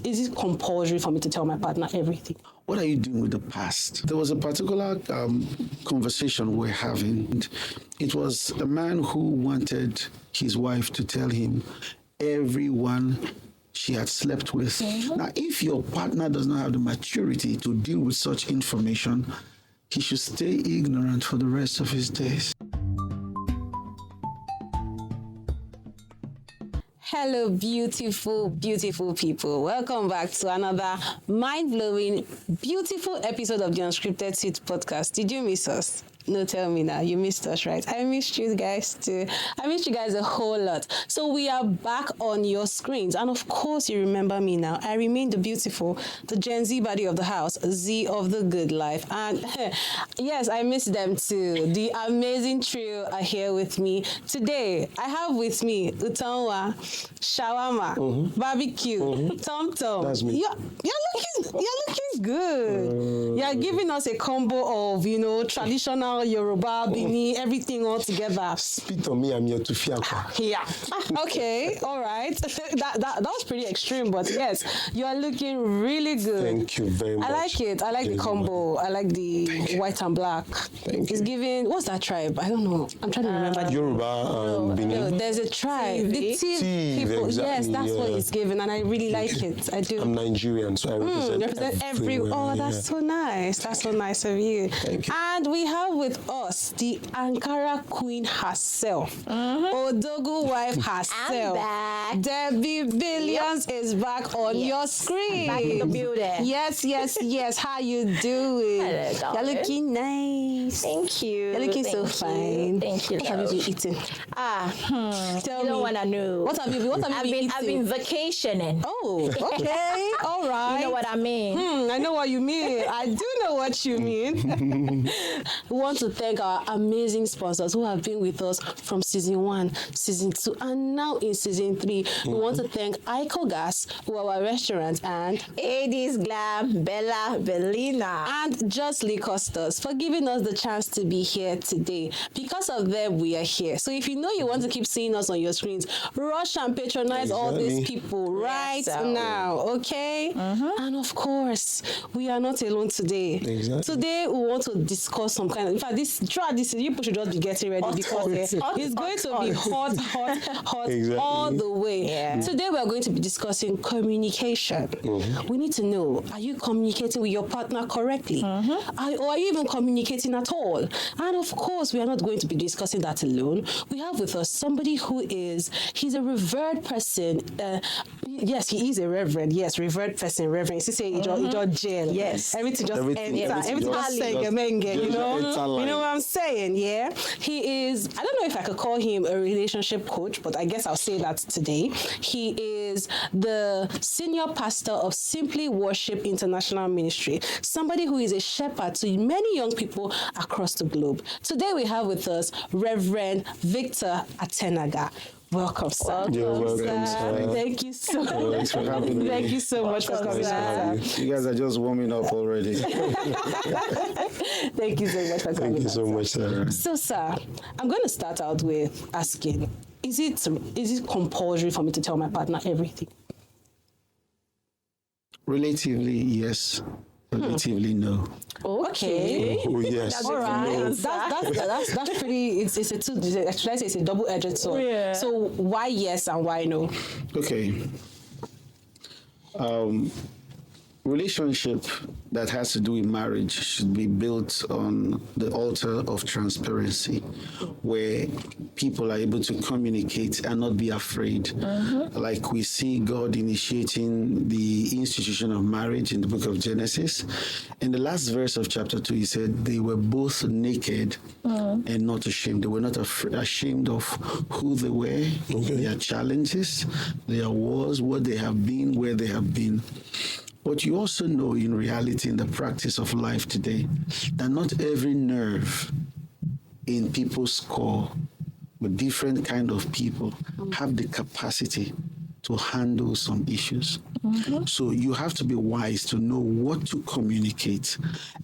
Is it compulsory for me to tell my partner everything? What are you doing with the past? There was a particular conversation we're having. It was a man who wanted his wife to tell him everyone she had slept with. Mm-hmm. Now, if your partner does not have the maturity to deal with such information, he should stay ignorant for the rest of his days. Hello, beautiful, beautiful people. Welcome back to another mind-blowing, beautiful episode of the Unscripted Seat podcast. Did you miss us? No, tell me now. You missed us, right? I missed you guys too. I missed you guys a whole lot. So we are back on your screens. And of course, you remember me now. I remain the beautiful, the Gen Z body of the house, Z of the good life. And yes, I miss them too. The amazing trio are here with me. Today, I have with me Utanwa, Shawarma, Barbecue, Tom Tom. That's me. You're looking good. You're giving us a combo of, traditional Yoruba, Benin, everything all together. Spit on me, I'm here to fiakwa. Yeah. Okay. All right. That was pretty extreme, but yes, you are looking really good. Thank you very much. I like it. I like the combo. I like the white and black. It's giving. What's that tribe? I don't know. I'm trying to remember. Yoruba, Benin. No, there's a tribe. The Tiv people. Exactly, yes, that's what it's giving, and I really like it. I do. I'm Nigerian, so I represent everywhere. Oh, that's so nice. That's so nice of you. Thank you. And we have with us the Ankara queen herself, Odogwu wife herself. I'm back. Debby Billions is back on your screen. Back in the building. Yes. How you doing? Hello, You're darling. looking nice. Thank you. You're looking so fine. Thank you. What have you been eating? Tell You me. don't want to know. What have you been eating? I've been vacationing. Oh, okay. All right. You know what I mean? I know what you mean. I do know what you mean. We want to thank our amazing sponsors who have been with us from season 1, season 2, and now in season 3. We want to thank Ico Gas, who are our restaurant, and Adis Glam, Bella, Bellina. and Just Liquor Stores for giving us the chance to be here today. Because of them, we are here. So if you know you want to keep seeing us on your screens, rush and patronize all these people right now, okay? And of course, we are not alone today. Exactly. Today, we want to discuss some kind of, in fact, throughout this, you people should just be getting ready because it's going to be hot Exactly. all the way. Yeah. Today, we are going to be discussing communication. We need to know, are you communicating with your partner correctly? Or are you even communicating at all? And of course, we are not going to be discussing that alone. We have with us somebody who he's a revered person. Yes, he is a reverend. Yes, revered person, reverend. You say, he just jail. Yes. Everything just Everything enter. Everything just sengemenge, you know? enter You know what I'm saying? Yeah. He is, I don't know if I could call him a relationship coach, but I guess I'll say that today. He is the senior pastor of Simply Worship International Ministry, somebody who is a shepherd to many young people across the globe. Today we have with us Reverend Victor ATENAGA. Welcome, sir. You're welcome, sir. Thank you so much. Thanks for having me. Thank you so much for coming, sir. You guys are just warming up already. Thank you so much for coming. Thank you so much, sir. So, sir, I'm going to start out with asking, is it compulsory for me to tell my partner everything? Relatively, yes. Relatively, no. Okay. Oh, yes. All right. That's pretty. It's a double-edged sword. Yeah. So why yes and why no? Okay. Relationship that has to do with marriage should be built on the altar of transparency, where people are able to communicate and not be afraid. Like we see God initiating the institution of marriage in the book of Genesis. In the last verse of chapter 2, he said they were both naked and not ashamed. They were not ashamed of who they were, their challenges, their wars, what they have been, where they have been. But you also know in reality, in the practice of life today, that not every nerve in people's core with different kind of people have the capacity to handle some issues. So you have to be wise to know what to communicate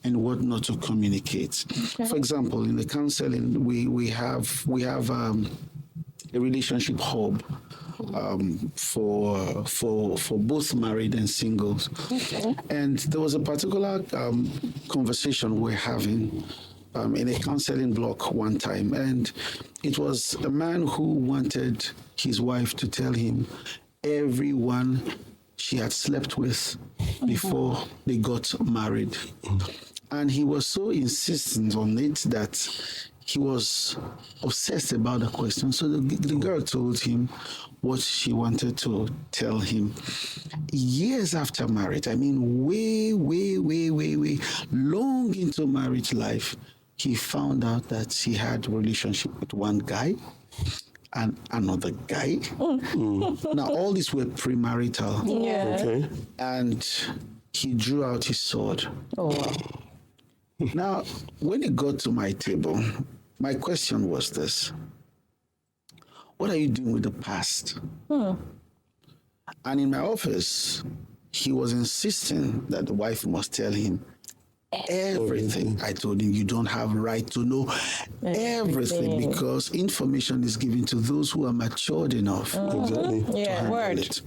and what not to communicate. For example, in the counseling, we have a relationship hub for both married and singles. Okay. And there was a particular conversation we're having in a counseling block one time, and it was a man who wanted his wife to tell him everyone she had slept with before they got married. And he was so insistent on it that he was obsessed about the question. So the girl told him what she wanted to tell him. Years after marriage, I mean, way long into marriage life, he found out that she had a relationship with one guy and another guy. Now, all these were premarital. Yeah. Okay. And he drew out his sword. Oh, wow. Now, when it got to my table, my question was this: what are you doing with the past? And in my office, he was insisting that the wife must tell him everything. I told him, you don't have right to know everything because information is given to those who are matured enough Exactly. to handle Word. it.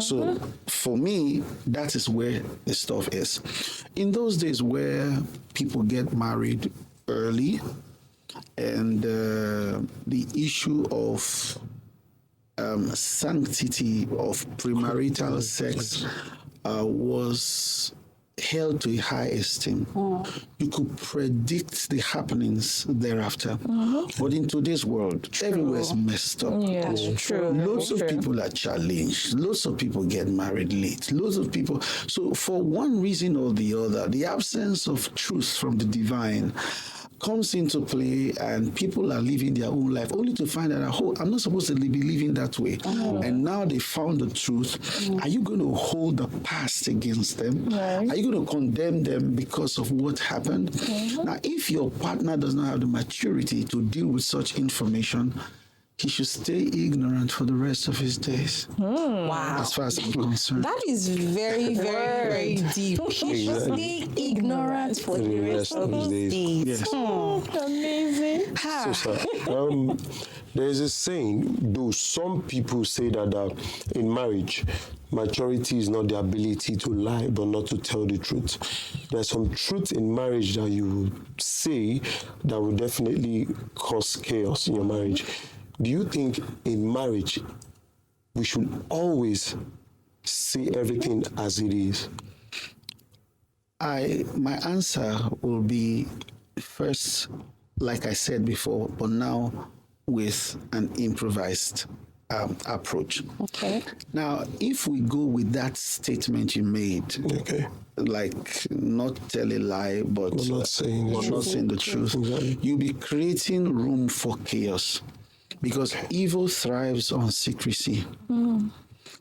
So for me, that is where the stuff is. In those days where people get married early and the issue of sanctity of premarital sex was held to a high esteem. You could predict the happenings thereafter. But in today's world, everywhere is messed up. Yes, true. Lots of people are challenged. Lots of people get married late. Lots of people. So for one reason or the other, the absence of truth from the divine comes into play, and people are living their own life only to find out, oh, I'm not supposed to be living that way. And now they found the truth. Are you going to hold the past against them? Right. Are you going to condemn them because of what happened? Now, if your partner does not have the maturity to deal with such information, he should stay ignorant for the rest of his days. Wow. As far as I'm concerned. That is very, very deep. He should stay ignorant for the rest of his days. Yes. Amazing. So, sir, there is a saying, though some people say that in marriage, maturity is not the ability to lie, but not to tell the truth. There's some truth in marriage that you say that will definitely cause chaos in your marriage. Do you think in marriage we should always say everything as it is? My answer will be first, like I said before, but now with an improvised approach. Okay. Now, if we go with that statement you made, Okay. like not tell a lie, but We're not saying the not truth. saying the truth, Exactly. you'll be creating room for chaos because evil thrives on secrecy.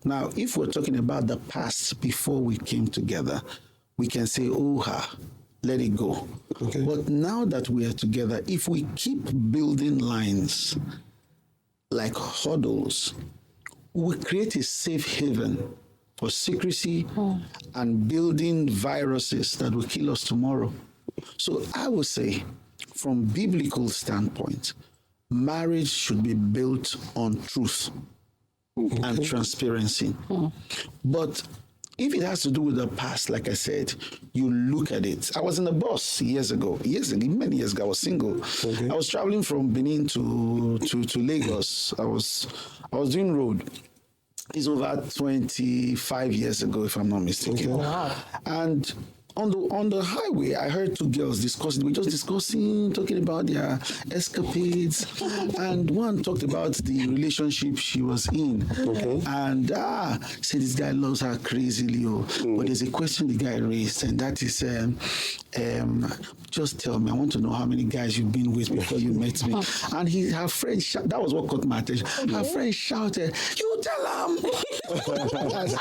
Now, if we're talking about the past before we came together, we can say, oh, let it go. Okay. But now that we are together, if we keep building lines like hurdles, we create a safe haven for secrecy and building viruses that will kill us tomorrow. So I would say, from biblical standpoint, marriage should be built on truth and transparency. But if it has to do with the past, like I said, you look at it. I was in a bus many years ago, I was single. Okay. I was traveling from Benin to Lagos. I was doing road. It's over 25 years ago, if I'm not mistaken. Okay. Wow. And on the highway, I heard two girls discussing. They were just discussing, talking about their escapades. And one talked about the relationship she was in. Okay. And said this guy loves her crazily. But there's a question the guy raised, and that is, just tell me, I want to know how many guys you've been with before you met me. And her friend, that was what caught my attention. Her friend shouted, "You tell him!" You tell him!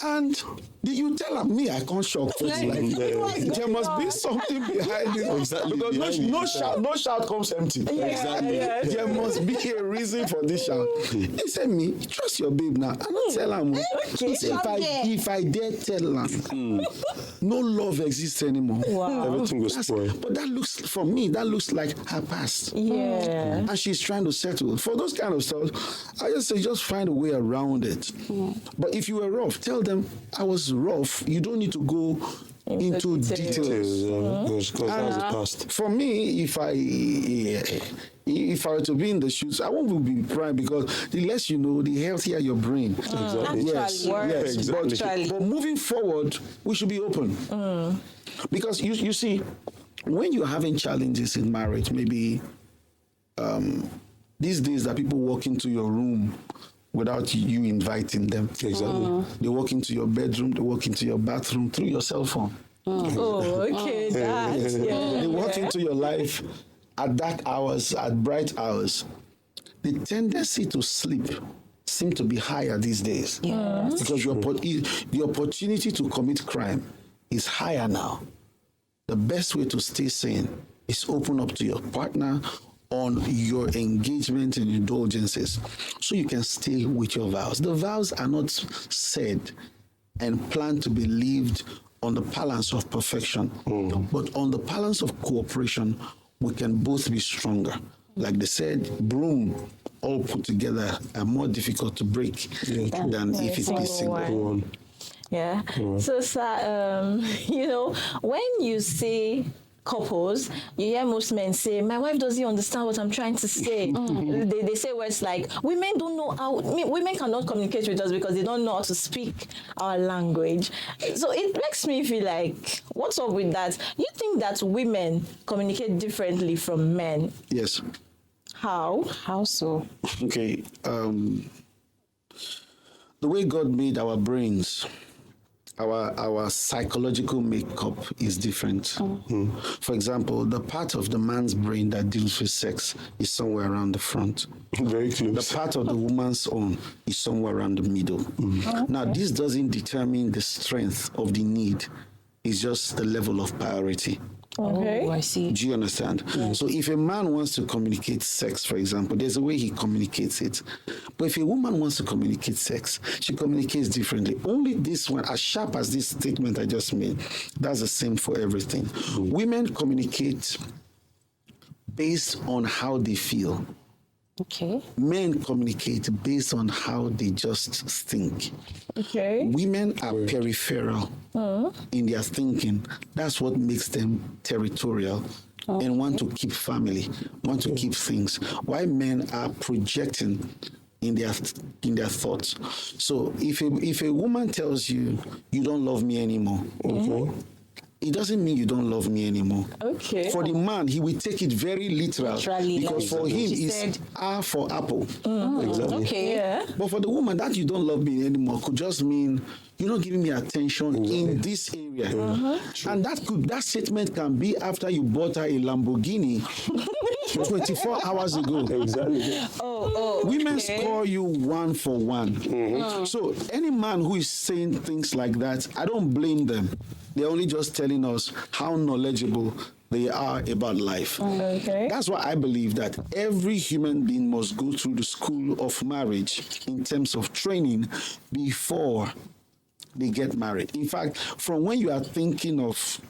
And Did you tell me I can't shock? There must be something behind it. Exactly. Because no shout comes empty. Exactly. There must be a reason for this shout. He said, me, trust your babe now. I don't tell him. He said, if I dare tell him, no love exists anymore. Wow. Everything was spoiled. But that looks, for me, that looks like her past. Yeah. And she's trying to settle. For those kind of stuff, I just say, just find a way around it. But if you were rough, tell them, I was rough. You don't need to go into details. Because that was the past. For me, if I were to be in the shoes, I won't be crying, because the less you know, the healthier your brain. Exactly. Yes, yes. Exactly. But moving forward, we should be open. Because you see, when you're having challenges in marriage, maybe these days that people walk into your room without you inviting them. Exactly. They walk into your bedroom, they walk into your bathroom through your cell phone. Oh, okay. That. Yeah. They walk into your life at dark hours, at bright hours. The tendency to sleep seems to be higher these days. Because the opportunity to commit crime is higher now. The best way to stay sane is open up to your partner on your engagement and indulgences, so you can stay with your vows. The vows are not said and planned to be lived on the balance of perfection, but on the balance of cooperation. We can both be stronger. Like they said, broom all put together are more difficult to break than if it is single. Yeah. So, sir, when you say couples, you hear most men say, my wife doesn't understand what I'm trying to say. They say words like, women don't know how, women cannot communicate with us because they don't know how to speak our language. So it makes me feel like, what's up with that? You think that women communicate differently from men? Yes. How? How so? Okay. The way God made our brains, our psychological makeup is different. For example, the part of the man's brain that deals with sex is somewhere around the front. Very close. The part of the woman's own is somewhere around the middle. Now, this doesn't determine the strength of the need. It's just the level of priority. Okay. Oh, I see. Do you understand? So if a man wants to communicate sex, for example, there's a way he communicates it. But if a woman wants to communicate sex, she communicates differently. Only this one, as sharp as this statement I just made, that's the same for everything. Women communicate based on how they feel. Okay. Men communicate based on how they just think. Okay. Women are peripheral in their thinking. That's what makes them territorial and want to keep family, want to keep things. While men are projecting in their thoughts. So if a woman tells you, you don't love me anymore, it doesn't mean you don't love me anymore. Okay. For the man, he will take it very literally because for him, it's R for apple. Exactly. Okay. Yeah. But for the woman, that you don't love me anymore could just mean you're not giving me attention in this area. And that statement can be after you bought her a Lamborghini 24 hours ago. Exactly. Women score you 1 for 1. So any man who is saying things like that, I don't blame them. They're only just telling us how knowledgeable they are about life. Okay. That's why I believe that every human being must go through the school of marriage in terms of training before they get married. In fact, from when you are thinking of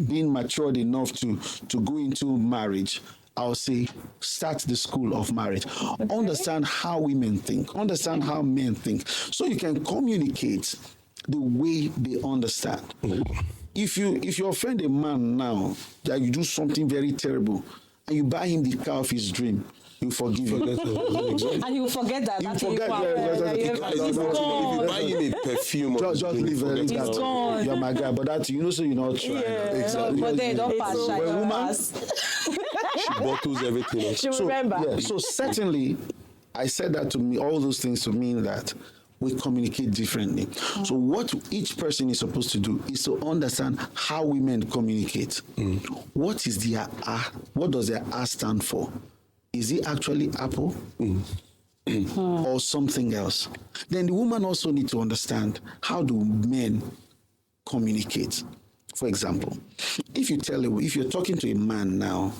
being matured enough to go into marriage, I'll say start the school of marriage. Understand how women think. Understand how men think. So you can communicate the way they understand. If you offend a man now that you do something very terrible and you buy him the car of his dream, he'll forgive you. And you forget that. You That's forget. It's If you buy him a perfume, or Just leave it. It's gone. You're my guy, but that you know, so you're not trying. Exactly. But then don't pass. When Don't woman- pass. she bottles everything up. She remember. Yeah, so certainly, I said that to me, all those things to mean that we communicate differently. So what each person is supposed to do is to understand how women communicate. What is their what does their R stand for? Is it actually apple? Or something else? Then the woman also needs to understand how do men communicate. For example, if you're talking to a man now,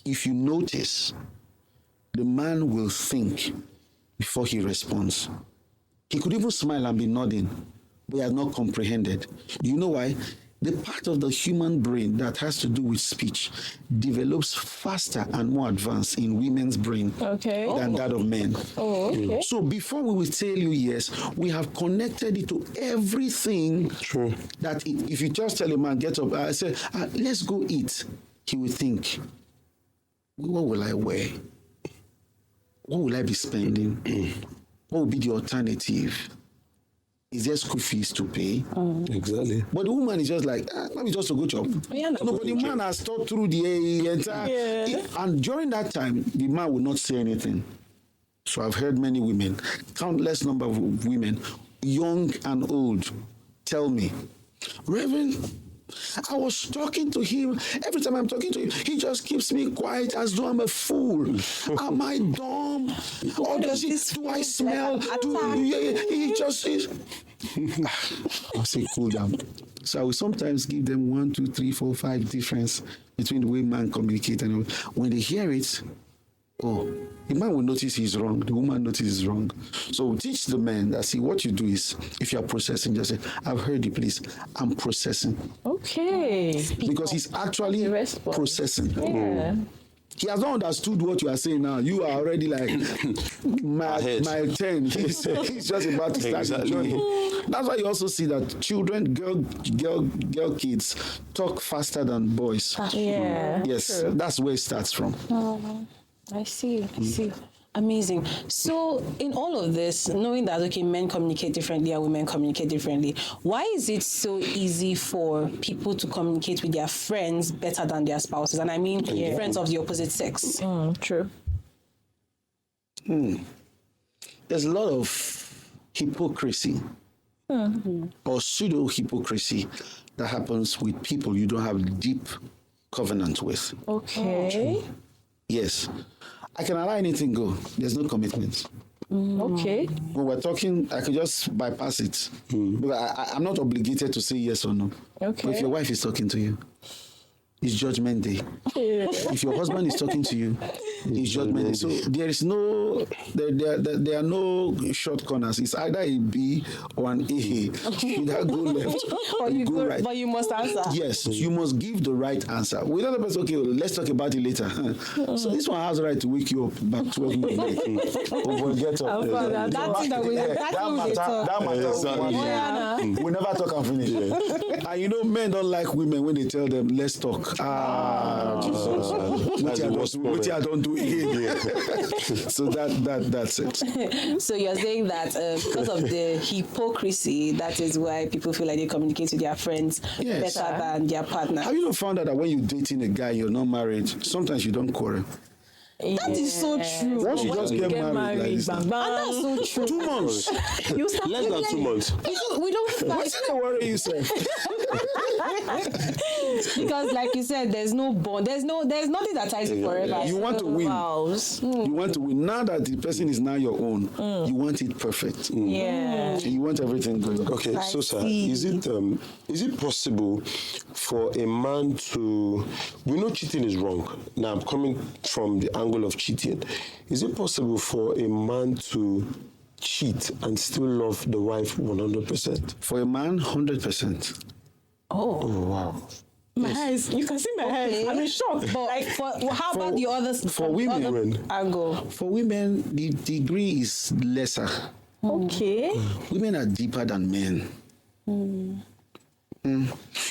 if you notice, the man will think before he responds. He could even smile and be nodding, but he has not comprehended. Do you know why? The part of the human brain that has to do with speech develops faster and more advanced in women's brain than that of men. Oh, okay. So before we will tell you yes, we have connected it to everything. True. That if you just tell a man, get up, I say, let's go eat, he will think, what will I wear? What will I be spending? What will be the alternative? Is there school fees to pay? Exactly. But the woman is just like, maybe just a good job. Yeah, No, but the man has thought through the entire... And during that time, the man will not say anything. So I've heard many women, countless number of women, young and old, tell me, Reverend, I was talking to him. Every time I'm talking to him, he just keeps me quiet as though I'm a fool. Am I dumb? Or do I smell? He just is. I'll say, cool down. So I will sometimes give them 1, 2, 3, 4, 5 difference between the way man communicate and when they hear it, the man will notice he's wrong. The woman notices wrong. So teach the men that, see, what you do is, if you are processing, just say, I've heard you, please. I'm processing. Okay. Because he's actually processing. Yeah. He has not understood what you are saying now. You are already like, my 10. He's just about to start the journey. That's why you also see that children, girl kids, talk faster than boys. Yeah. Yes, True. that's where it starts from. I see. Amazing. So in all of this, knowing that, okay, men communicate differently and women communicate differently, why is it so easy for people to communicate with their friends better than their spouses? And I mean friends of the opposite sex. True. There's a lot of hypocrisy or pseudo-hypocrisy that happens with people you don't have deep covenant with. Okay. Yes. I can allow anything go. There's no commitment. Okay. When we're talking, I can just bypass it. Because I'm not obligated to say yes or no. Okay. But if your wife is talking to you, it's judgment day. If your husband is talking to you, it's judgment day. So there is no, there are no short corners. It's either a B or an A. You either go left or you go right. But you must answer. Yes, you must give the right answer. Without the person, okay, let's talk about it later. So this one has the right to wake you up about 12 minutes. Or get up. That thing that we talk. We never talk and finish. And you know, men don't like women when they tell them, let's talk. Jesus. Which I don't do again. So that's it. So you're saying that because of the hypocrisy, that is why people feel like they communicate with their friends better than their partner. Have you not found out that when you're dating a guy, you're not married, sometimes you don't quarrel? That is so true. Once you just get married like this, And that's so true. 2 months. You start Less than 2 months. We don't fight. What's the worry yourself? Because like you said, there's no bond. There's nothing that ties you forever. You want to win. Vows. You want to win. Now that the person is now your own, you want it perfect. Yeah. You want everything good. Okay, so sir, is it possible for a man to? We know cheating is wrong. Now I'm coming from the angle of cheating. Is it possible for a man to cheat and still love the wife 100%? For a man, 100%. Oh wow. My eyes, you can see my eyes. I'm in shock. But like, how about the others? For women, Angle. for women, the degree is lesser. Okay. Women are deeper than men. You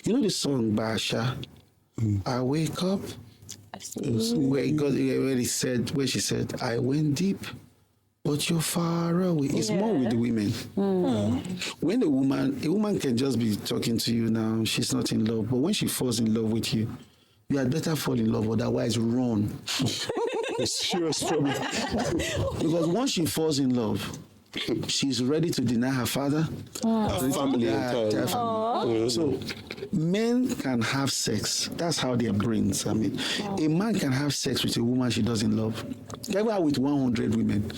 know the song Basha? I wake up. Where she said, I went deep, but you're far away. It's more with the women. When a woman can just be talking to you now, she's not in love. But when she falls in love with you, you had better fall in love, otherwise run. It's serious trouble. Because once she falls in love, she's ready to deny her father. A family entirely. So men can have sex. That's how their brains. I mean, a man can have sex with a woman she doesn't love. Ever with 100 women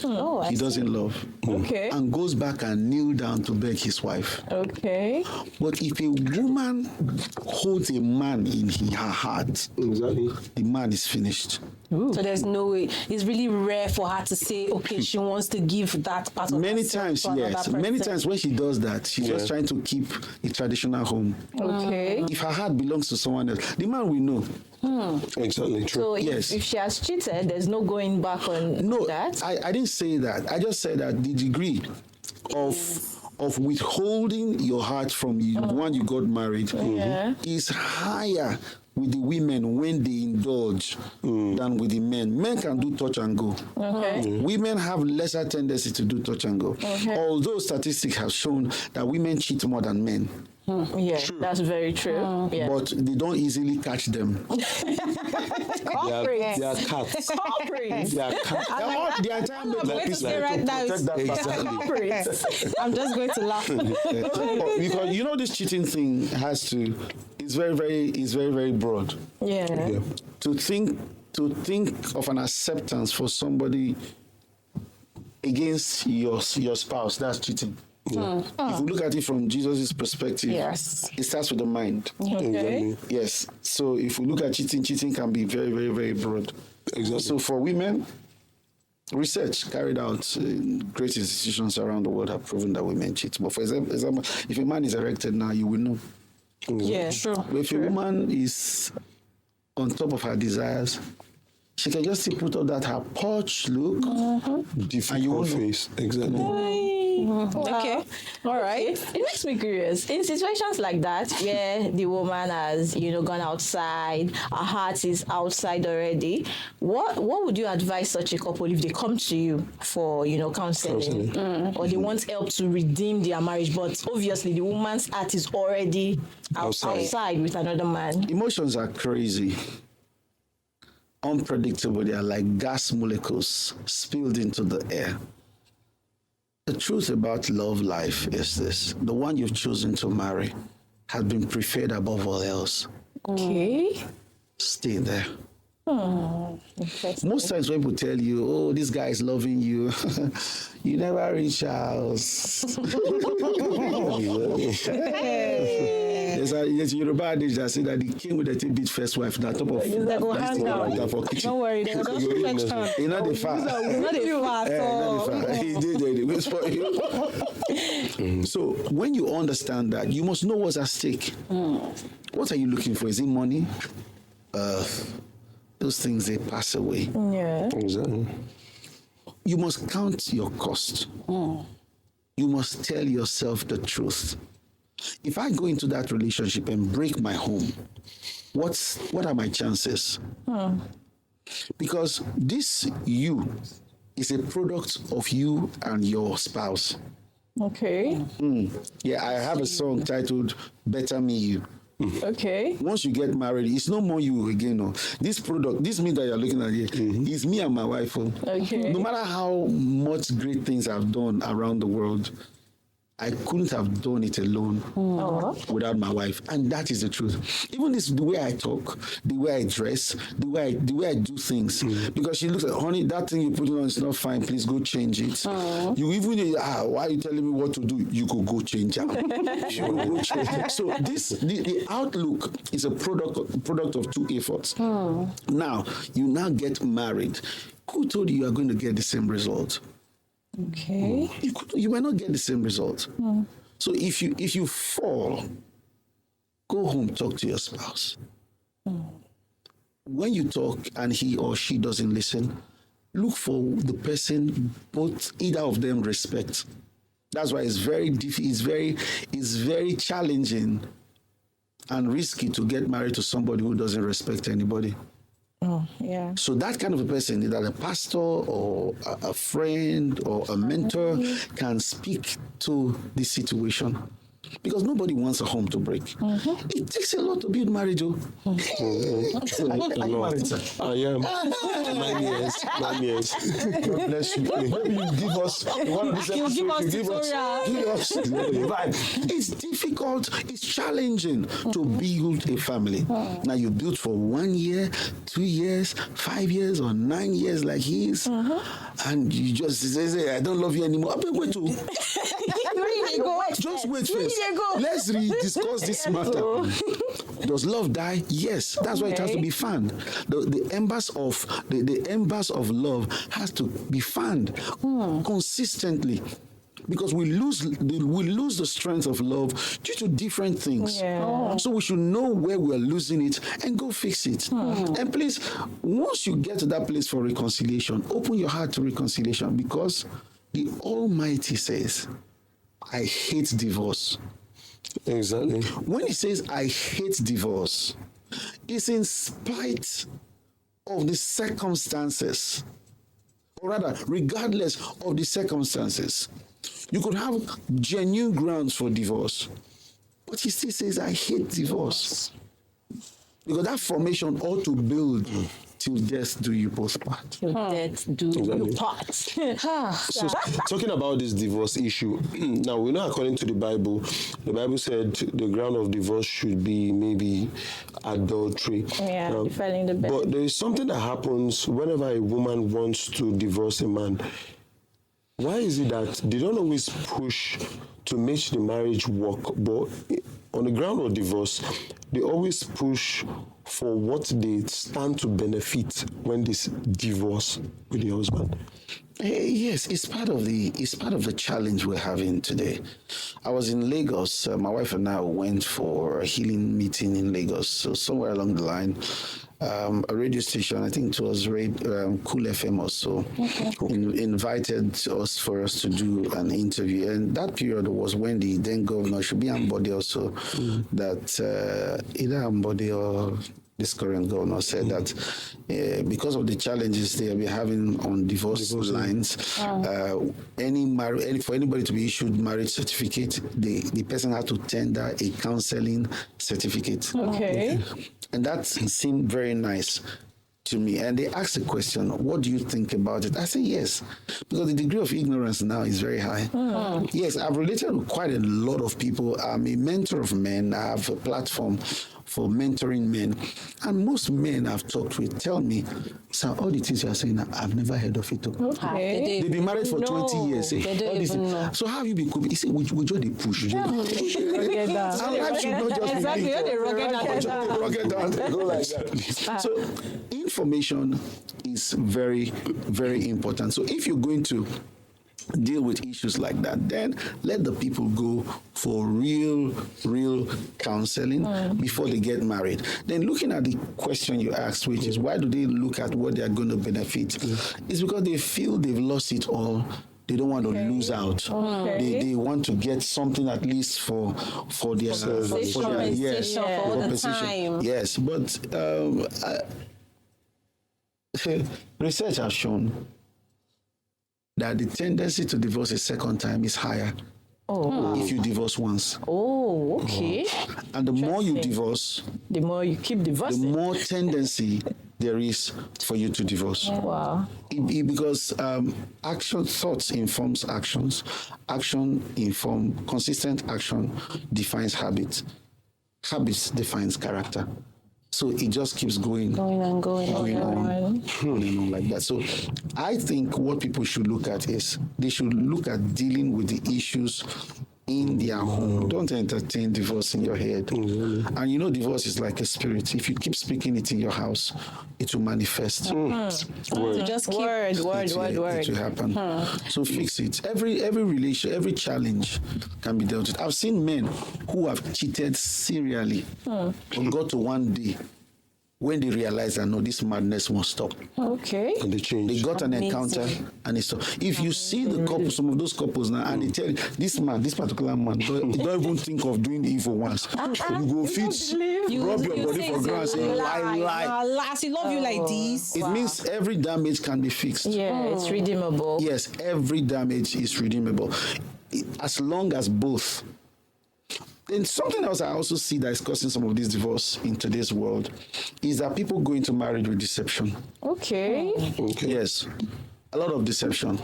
he doesn't love. Okay. And goes back and kneel down to beg his wife. Okay. But if a woman holds a man in her heart, Exactly. the man is finished. So there's no way. It's really rare for her to say, okay, she wants to give that part of Many herself times, to another yes. person. Many times when she does that, she's just trying to keep a traditional home. Okay. If her heart belongs to someone else, the man will know. Exactly true. So Yes. if she has cheated, there's no going back on No, that. I didn't say that. I just said that the degree of withholding your heart from the one you got married is higher with the women when they indulge than with the men. Men can do touch and go. Okay. Women have lesser tendency to do touch and go. Although statistics have shown that women cheat more than men. Yeah, that's very true. Yeah. But they don't easily catch them. Corporates. They are cats. Corporates. They are cats. Their time I'm going to say right now. Protect that Exactly. Corporates. I'm just going to laugh. Because you know this cheating thing it's very, very broad. Yeah. To think of an acceptance for somebody against your spouse, that's cheating. If you look at it from Jesus' perspective, Yes. it starts with the mind. Okay. Exactly. Yes. So if we look at cheating can be very, very, very broad. Exactly. So for women, research carried out in great institutions around the world have proven that women cheat. But for example, if a man is erected now, you will know. Yeah. True. But if a woman is on top of her desires, she can just still put out that her porch look. Difficult face. Exactly. Okay. All right. It makes me curious. In situations like that, where the woman has, gone outside, her heart is outside already, what would you advise such a couple if they come to you for, counseling? Or they want help to redeem their marriage, but obviously the woman's heart is already outside with another man? Emotions are crazy, unpredictable. They are like gas molecules spilled into the air. The truth about love life is this: the one you've chosen to marry has been preferred above all else. Okay. Stay there. Interesting. Most times when people tell you, oh, this guy is loving you, you never reach out. There's a Yoruba adage that say that the king with the tidbit first wife, na top of They go hang out. for kitchen. Don't worry, they will just stretch hand. You know the fact. Not the fast. Not the fact. He did it. Wait for you. So when you understand that, you must know what's at stake. What are you looking for? Is it money? Those things, they pass away. Yeah. Exactly. You must count your cost. You must tell yourself the truth. If I go into that relationship and break my home, what are my chances? Because this you is a product of you and your spouse. Okay. Yeah, I have a song titled Better Me You. Okay. Once you get married, it's no more you again. No. This me that you're looking at here, is me and my wife. Okay. No matter how much great things I've done around the world, I couldn't have done it alone without my wife, and that is the truth. Even this, the way I talk, the way I dress, the way I do things, because she looks at, honey, that thing you put on is not fine. Please go change it. You even why are you telling me what to do? You could go change it. Go change it. So the outlook is a product of two efforts. Now you get married. Who told you are going to get the same result? Okay. You might not get the same result. So if you fall, go home, talk to your spouse. When you talk and he or she doesn't listen, look for the person either of them respect. That's why it's very challenging and risky to get married to somebody who doesn't respect anybody. Yeah. So that kind of a person, either a pastor or a friend or a mentor, can speak to the situation. because nobody wants a home to break. It takes a lot to build marriage. Are you married, sir? I am. 9 years. 9 years. God bless you. Maybe you give us one of these episodes. give us give us the vibe. It's difficult, it's challenging to build a family. Now you build for 1 year, 2 years, 5 years, or 9 years like he is, and you just say, I don't love you anymore. I've been waiting to just wait first. Let's discuss this matter. Does love die? Yes. That's why it has to be fanned. The embers of love has to be fanned consistently. Because we lose the strength of love due to different things. So we should know where we're losing it and go fix it. And please, once you get to that place for reconciliation, open your heart to reconciliation, because the Almighty says, I hate divorce. Exactly. When he says, I hate divorce, it's in spite of the circumstances, or rather, regardless of the circumstances. You could have genuine grounds for divorce, but he still says, I hate divorce. Because that formation ought to build till death do you both part. Till death do you part. So, talking about this divorce issue, now we know according to the Bible said the ground of divorce should be maybe adultery. Defiling the bed. But there is something that happens whenever a woman wants to divorce a man. Why is it that they don't always push to make the marriage work, but on the ground of divorce, they always push for what they stand to benefit when they divorce with the husband? Yes, it's part of the challenge we're having today. I was in Lagos. My wife and I went for a healing meeting in Lagos. So somewhere along the line, a radio station, I think it was Cool FM also, invited us for us to do an interview. And that period was when the then governor, should be Ambode also, that either Ambode or this current governor said that because of the challenges they have been having on divorce lines, for anybody to be issued marriage certificate, the person had to tender a counseling certificate. Okay. And that seemed very nice to me. And they asked the question, what do you think about it? I said, yes, because the degree of ignorance now is very high. Yes, I've related with quite a lot of people. I'm a mentor of men. I have a platform for mentoring men. And most men I've talked with tell me, sir, all the things you are saying, I've never heard of it. Okay. They've been married for 20 years. They don't even know. So how have you been coping? He said, we just they push. And life should not just Exactly. be They rugged down. Go like that. So information is very, very important. So if you're going to deal with issues like that, then let the people go for real counseling before they get married. Then looking at the question you asked, which is why do they look at what they are going to benefit? It's because they feel they've lost it all. They don't want to lose out. They want to get something at least for their Compensation for all the time. Yes, but research has shown that the tendency to divorce a second time is higher if you divorce once. Oh, okay. And the more you divorce, The more you keep the divorcing. more tendency there is for you to divorce. Wow. Because thoughts informs actions. Consistent action defines habits. Habits defines character. So it just keeps going on like that. So I think what people should look at is they should look at dealing with the issues in their home. Don't entertain divorce in your head. And you know, divorce is like a spirit. If you keep speaking it in your house, it will manifest. So just keep Word. It will happen. So fix it. Every relation, every challenge can be dealt with. I've seen men who have cheated serially but got to one day when they realize that no, this madness won't stop. Okay. And they change. They got an encounter and it's stopped. If you see the couple, some of those couples now, and they tell you, this particular man, don't even think of doing evil once. You go fit, rub your body for ground, say lie. As he love you like this. It means every damage can be fixed. Yeah, it's redeemable. Yes, every damage is redeemable. As long as both And something else I also see that is causing some of this divorce in today's world is that people go into marriage with deception. Okay. Yes, a lot of deception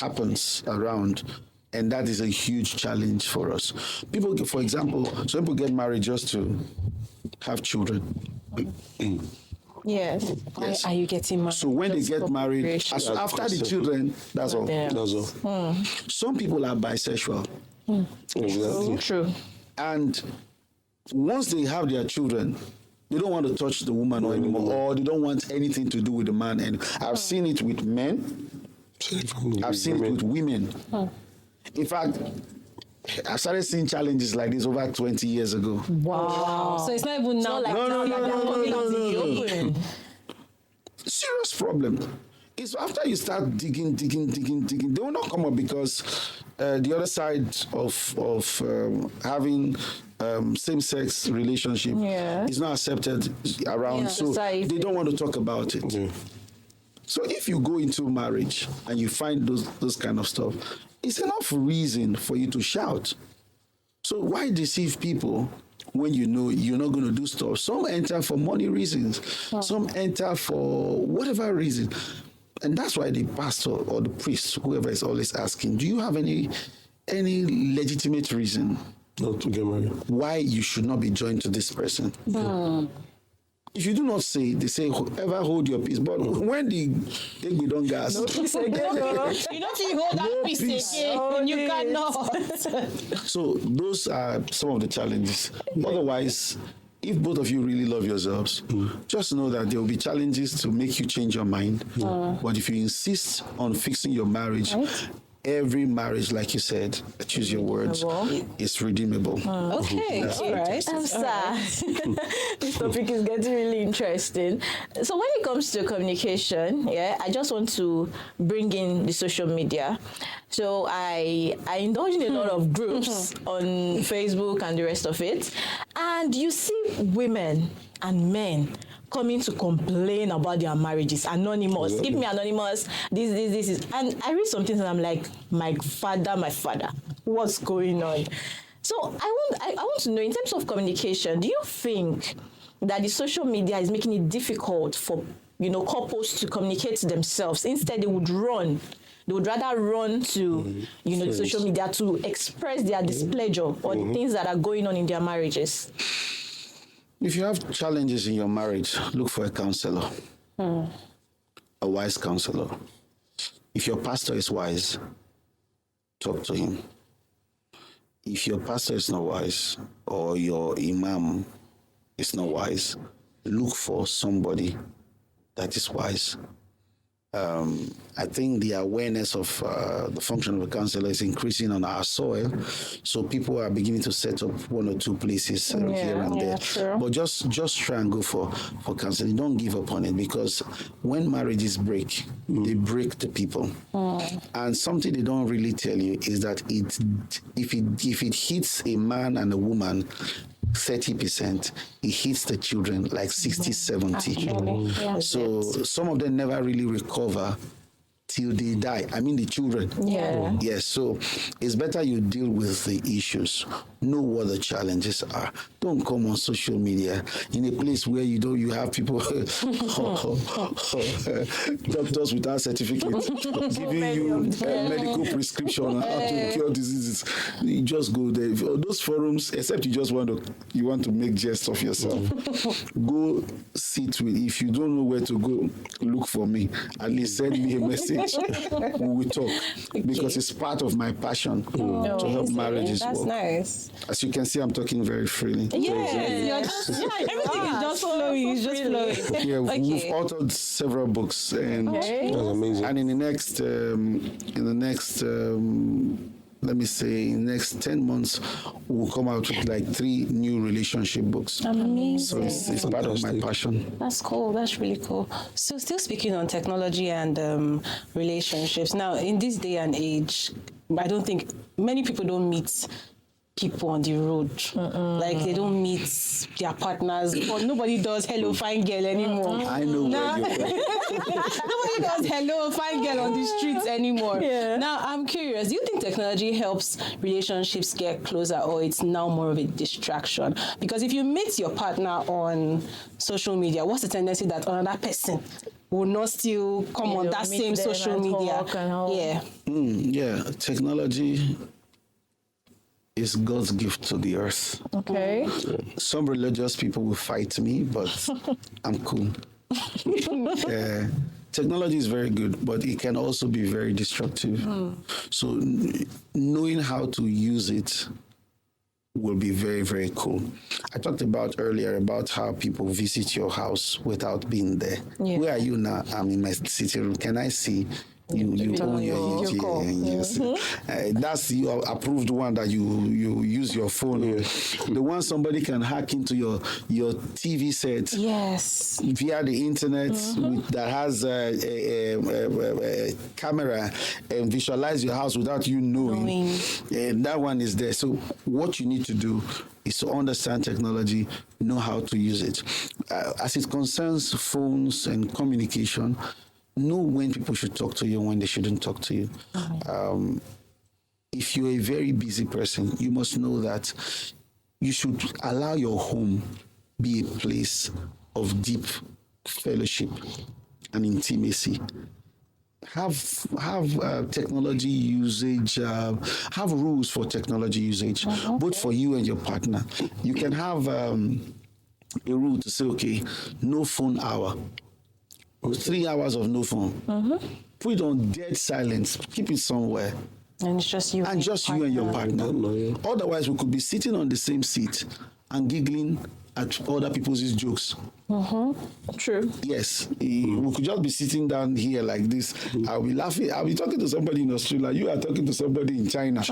happens around, and that is a huge challenge for us. People, for example, some people get married just to have children. Yes. Why are you getting married? So when they get married, after the children, that's all. Yeah. That's all. Some people are bisexual. Exactly. True. And once they have their children, they don't want to touch the woman anymore, or they don't want anything to do with the man. And I've seen it with men. I've seen it with women. In fact, I started seeing challenges like this over 20 years ago. Wow. So it's not even now. Like No. Serious problem. It's after you start digging, they will not come up because the other side of having same-sex relationship is not accepted around, so society. they don't want to talk about it. Yeah. So if you go into marriage and you find those kind of stuff, it's enough reason for you to shout. So why deceive people when you know you're not going to do stuff? Some enter for money reasons. Some enter for whatever reason. And that's why the pastor or the priest, whoever is always asking, do you have any legitimate reason Not to get married. why you should not be joined to this person? If you do not say, they say, ever hold your peace. But when they don't gas, you don't see hold that peace peace again. You cannot. So those are some of the challenges. Otherwise, if both of you really love yourselves, just know that there will be challenges to make you change your mind. But if you insist on fixing your marriage, every marriage, like you said, choose your words, is redeemable. Okay, all right. This topic is getting really interesting. So when it comes to communication, I just want to bring in the social media. So I indulge in a lot of groups on Facebook and the rest of it. And you see women and men coming to complain about their marriages, anonymous. Keep me anonymous. This is. And I read some things and I'm like, my father, what's going on? So I want to know, in terms of communication, do you think that the social media is making it difficult for couples to communicate to themselves? Instead, they would rather run to the social media to express their displeasure or the things that are going on in their marriages. If you have challenges in your marriage, look for a counselor, a wise counselor. If your pastor is wise, talk to him. If your pastor is not wise or your imam is not wise, look for somebody that is wise. I think the awareness of the function of a counselor is increasing on our soil, so people are beginning to set up one or two places here and there. True. But just try and go for counseling. Don't give up on it, because when marriages break, they break the people. And something they don't really tell you is that if it hits a man and a woman 30%, it hits the children like 60, 70. So some of them never really recover till they die. I mean the children. Yes, so it's better you deal with the issues. Know what the challenges are. Don't come on social media in a place where you have people doctors without certificates giving you medical prescription on how to cure diseases. You just go there. Those forums, except you want to make jest of yourself. Go sit with. If you don't know where to go, look for me. At least send me a message. We will talk, because it's part of my passion to help marriages That's work. Nice. As you can see, I'm talking very freely. Everything is just flowing. It's just flowing. Yeah, we've authored several books, and That's amazing. and in the next 10 months, we'll come out with like 3 new relationship books. Amazing. So it's part of my passion. That's cool. That's really cool. So still speaking on technology and relationships. Now, in this day and age, I don't think many people don't meet people on the road. Like they don't meet text their partners, or nobody does hello fine girl anymore. I know Now, where you're nobody does hello fine girl on the streets anymore. Yeah. Now, I'm curious, do you think technology helps relationships get closer, or it's now more of a distraction? Because if you meet your partner on social media, what's the tendency that another person will not still come on that meet same them social and media? talk and all. Yeah. Yeah, technology is God's gift to the earth. Okay. Some religious people will fight me, but I'm cool. Technology is very good, but it can also be very destructive. So knowing how to use it will be very, very cool. I talked about earlier about how people visit your house without being there. Yeah. Where are you now? I'm in my sitting room. Can I see? You own your call. yes. That's your approved one that you use your phone. The one somebody can hack into your TV set Yes. via the internet that has a camera and visualize your house without you knowing. And that one is there. So what you need to do is to understand technology, know how to use it. As it concerns phones and communication, know when people should talk to you and when they shouldn't talk to you. If you're a very busy person, you must know that you should allow your home be a place of deep fellowship and intimacy. Have technology usage, have rules for technology usage, both for you and your partner. You can have a rule to say, okay, no phone hour. 3 hours of no phone. Put it on dead silence. Keep it somewhere. And it's just you. And just you and your partner. Otherwise, we could be sitting on the same seat and giggling at other people's jokes. True. Yes, we could just be sitting down here like this. I'll be laughing. I'll be talking to somebody in Australia. You are talking to somebody in China.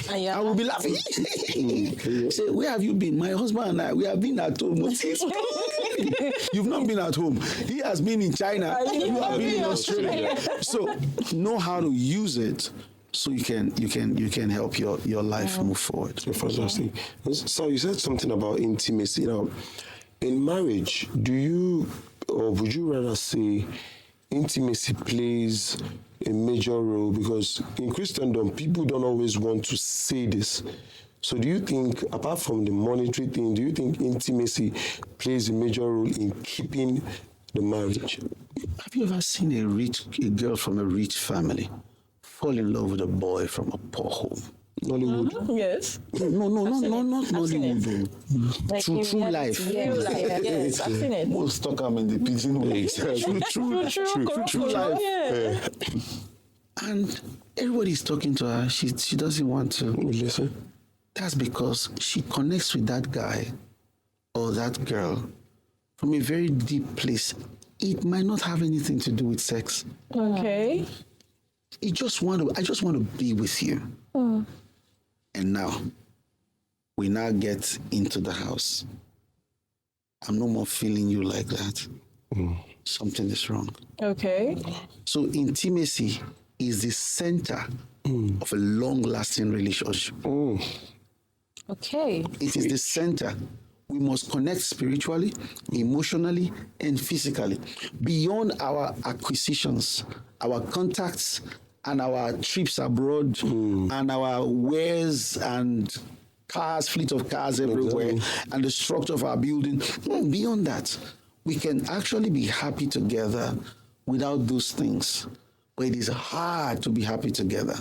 I will be laughing. Say, where have you been? My husband and I, we have been at home. You've not been at home. He has been in China. You have been in Australia. So know how to use it so you can help your life move forward. Fantastic. So you said something about intimacy. Now, in marriage, do you, or would you rather say, intimacy plays a major role? Because in Christendom, people don't always want to say this. So do you think, apart from the monetary thing, do you think intimacy plays a major role in keeping the marriage? Have you ever seen a girl from a rich family fall in love with a boy from a poor home? Nollywood. Yes. No, not Nollywood. Like True in life. reality, Real life. Yes, I've seen it. Most stuck in the pigeon way. True life. Yeah. And everybody's talking to her. She doesn't want to Listen. That's because she connects with that guy or that girl from a very deep place. It might not have anything to do with sex. Okay. I just want to be with you. And now, we now get into the house. I'm no more feeling you like that. Something is wrong. Okay. So intimacy is the center of a long-lasting relationship. Okay. It is the center. We must connect spiritually, emotionally, and physically. Beyond our acquisitions, our contacts, and our trips abroad, and our wares and cars, fleet of cars everywhere, and the structure of our building. Beyond that, we can actually be happy together without those things. But it is hard to be happy together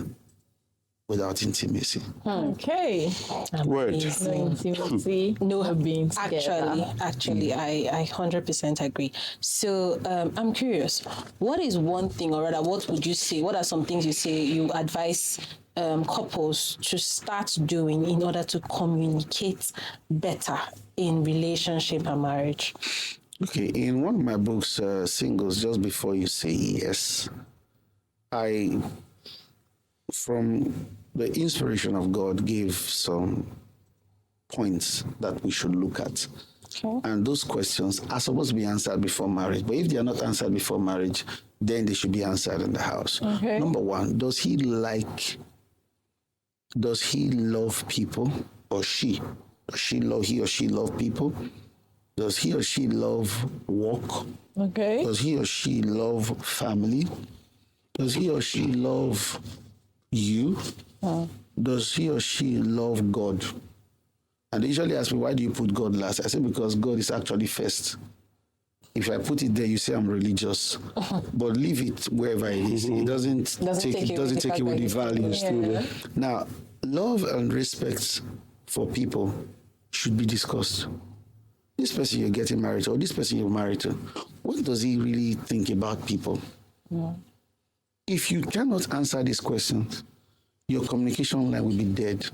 without intimacy. Okay. Word. No intimacy. No being together. Actually, I 100% agree. So I'm curious, what is one thing, or rather, what would you say? What are some things you advise couples to start doing in order to communicate better in relationship and marriage? Okay, in one of my books, Singles, Just Before You Say Yes, from the inspiration of God, gave some points that we should look at. Okay. And those questions are supposed to be answered before marriage. But if they are not answered before marriage, then they should be answered in the house. Okay. Number one, does he love people, or she? He or she love people? Does he or she love work? Okay. Does he or she love family? Does he or she love you? Does he or she love God? And they usually ask me, why do you put God last? I say, because God is actually first. If I put it there, you say I'm religious. But leave it wherever it is. It doesn't take away the values. Yeah. Now, love and respect for people should be discussed. This person you're getting married to, or this person you're married to, what does he really think about people? Yeah. If you cannot answer these questions, your communication line will be dead.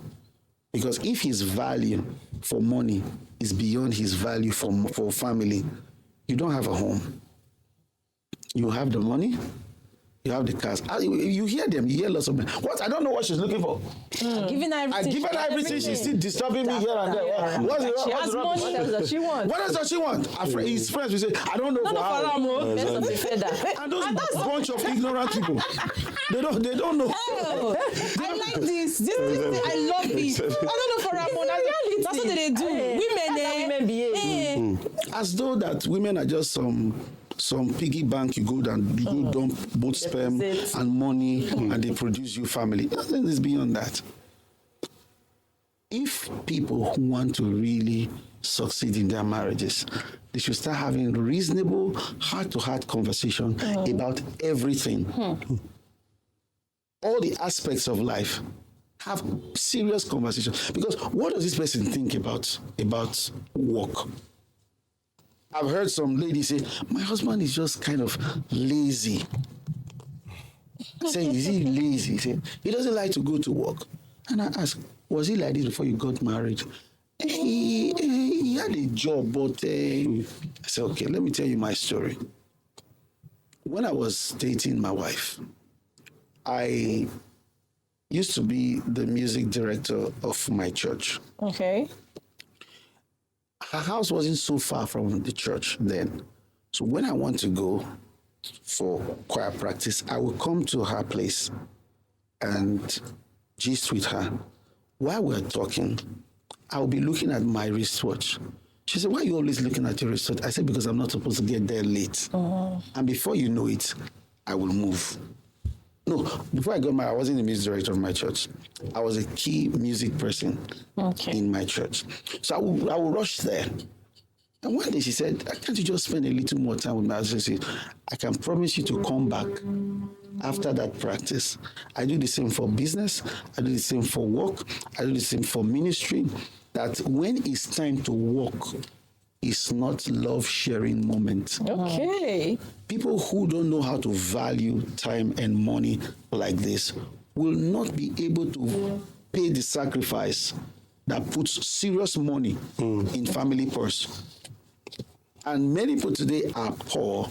Because if his value for money is beyond his value for family, you don't have a home. You have the money, you have the cars. You hear them, you hear lots of men. What? I don't know what she's looking for. Giving her everything. I give her everything, she's still disturbing me here and there. What's She has money. What else does she want? What else does she want? His friends will say, I don't know for how. Best of the feather. And those bunch of ignorant people, they don't know. Oh, I like this. I love this. I don't know for Ramon. That's what they do. Women behave. As though that women are just some piggy bank you go dump both sperm and money and they produce you family. Nothing is beyond that. If people who want to really succeed in their marriages, they should start having reasonable, heart-to-heart conversation about everything. All the aspects of life. Have serious conversation. Because what does this person think about work? I've heard some ladies say, my husband is just kind of lazy. I say, is he lazy? He said, he doesn't like to go to work. And I ask, was he like this before you got married? He had a job, but I said, okay, let me tell you my story. When I was dating my wife, I used to be the music director of my church. Okay. Her house wasn't so far from the church then. So when I want to go for choir practice, I would come to her place and gist with her. While we're talking, I'll be looking at my wristwatch. She said, why are you always looking at your wristwatch? I said, because I'm not supposed to get there late. And before you know it, I will move. No, before I got married, I wasn't the music director of my church. I was a key music person in my church. So I will rush there. And one day she said, can't you just spend a little more time with me? I said, I can promise you to come back after that practice. I do the same for business. I do the same for work. I do the same for ministry. That when it's time to work, it's not love sharing moment. Okay. People who don't know how to value time and money like this will not be able to pay the sacrifice that puts serious money in family purse. And many people today are poor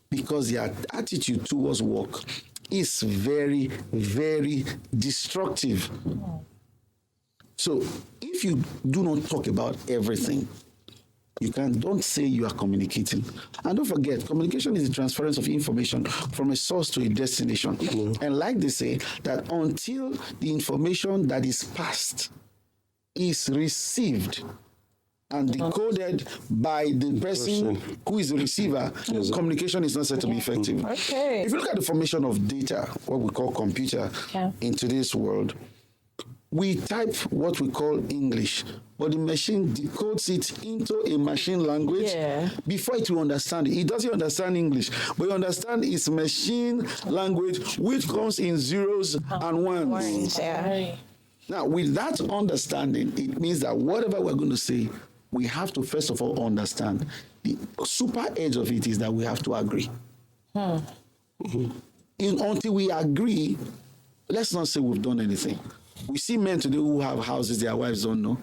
because their attitude towards work is very, very destructive. So if you do not talk about everything, don't say you are communicating. And don't forget, communication is the transference of information from a source to a destination. And like they say, that until the information that is passed is received and decoded by the person who is the receiver, communication is not said to be effective. Okay. If you look at the formation of data, what we call computer in today's world, we type what we call English, but the machine decodes it into a machine language before it will understand it. It doesn't understand English, but it understands its machine language, which comes in zeros and ones. Now, with that understanding, it means that whatever we're going to say, we have to first of all understand. The super edge of it is that we have to agree. Until we agree, let's not say we've done anything. We see men today who have houses their wives don't know.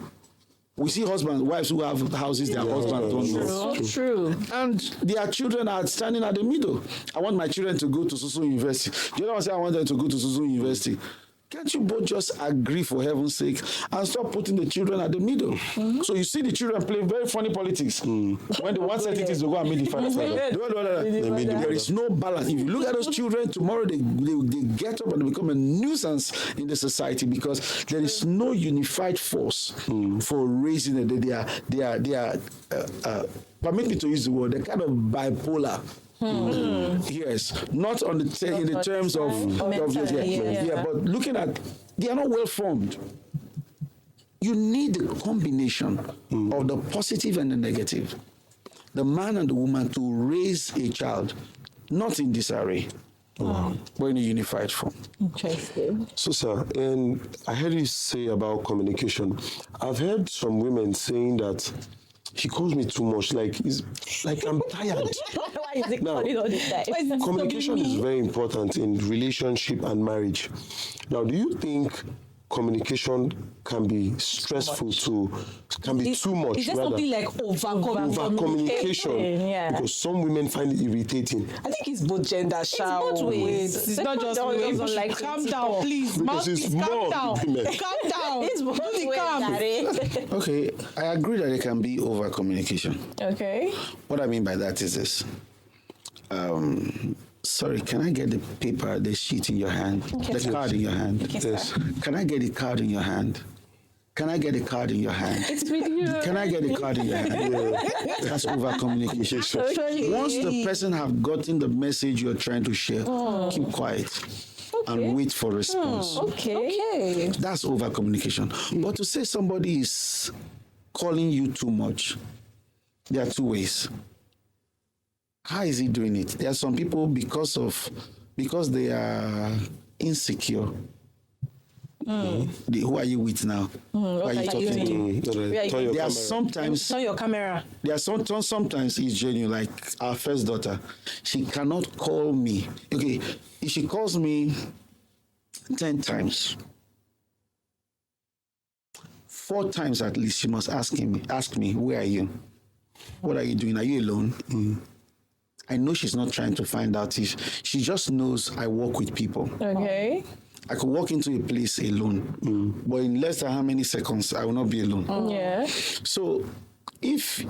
We see wives who have houses their husbands don't know. True. And their children are standing at the middle. I want my children to go to Susu University. The other one say I want them to go to Susu University. Can't you both just agree for heaven's sake and stop putting the children at the middle? So you see the children play very funny politics. When the one set it is to go and meet the father. There is no balance. If you look at those children, tomorrow they get up and become a nuisance in the society because there is no unified force for raising it. They are permit me to use the word, they're kind of bipolar. Yes, not on the in the terms of but looking at, they are not well formed. You need the combination of the positive and the negative, the man and the woman, to raise a child, not in disarray, but in a unified form. Interesting. So, sir, and I heard you say about communication. I've heard some women saying that he calls me too much, like I'm tired. Why is it calling all the time? Communication is very important in relationship and marriage. Now, do you think communication can be stressful can be too much? Is there something like over communication? Yeah. Because some women find it irritating. I think it's both gender. It's both ways. It's not just women. like calm down, please. Because it's more calm women. down. Calm down. It's both Really ways, calm. Daddy. Okay, I agree that it can be over communication. Okay. What I mean by that is this. Sorry, can I get the paper, the sheet in your hand? The card in your hand? Yes. Can I get the card in your hand? Can I get a card in your hand? It's with you. Can I get a card in your hand? That's over communication. Once the person have gotten the message you're trying to share, keep quiet and wait for response. Okay. That's over communication. But to say somebody is calling you too much, there are two ways. How is he doing it? There are some people because they are insecure. Who are you with now? Who are you talking to? There are sometimes. Turn your camera. There are sometimes it's genuine. Like our first daughter, she cannot call me. Okay, if she calls me 10 times, 4 times at least, she must ask me, where are you? What are you doing? Are you alone? I know she's not trying to find out if she just knows I work with people. Okay. I could walk into a place alone, but in less than how many seconds, I will not be alone. Yeah. So if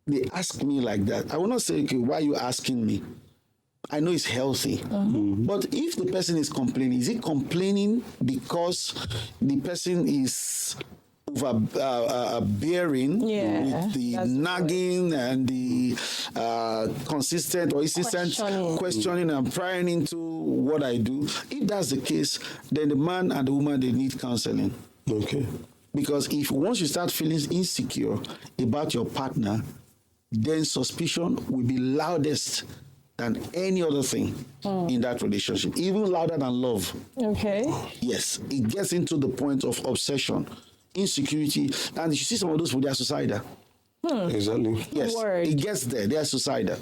they ask me like that, I will not say, okay, why are you asking me? I know it's healthy. But if the person is complaining, is he complaining because the person is bearing with the nagging and the consistent or insistent questioning and prying into what I do? If that's the case, then the man and the woman, they need counseling. Okay. Because once you start feeling insecure about your partner, then suspicion will be loudest than any other thing in that relationship, even louder than love. Okay. Yes, it gets into the point of obsession, insecurity, and you see some of those people, they are suicidal. Exactly. Yes, it gets there, they are suicidal.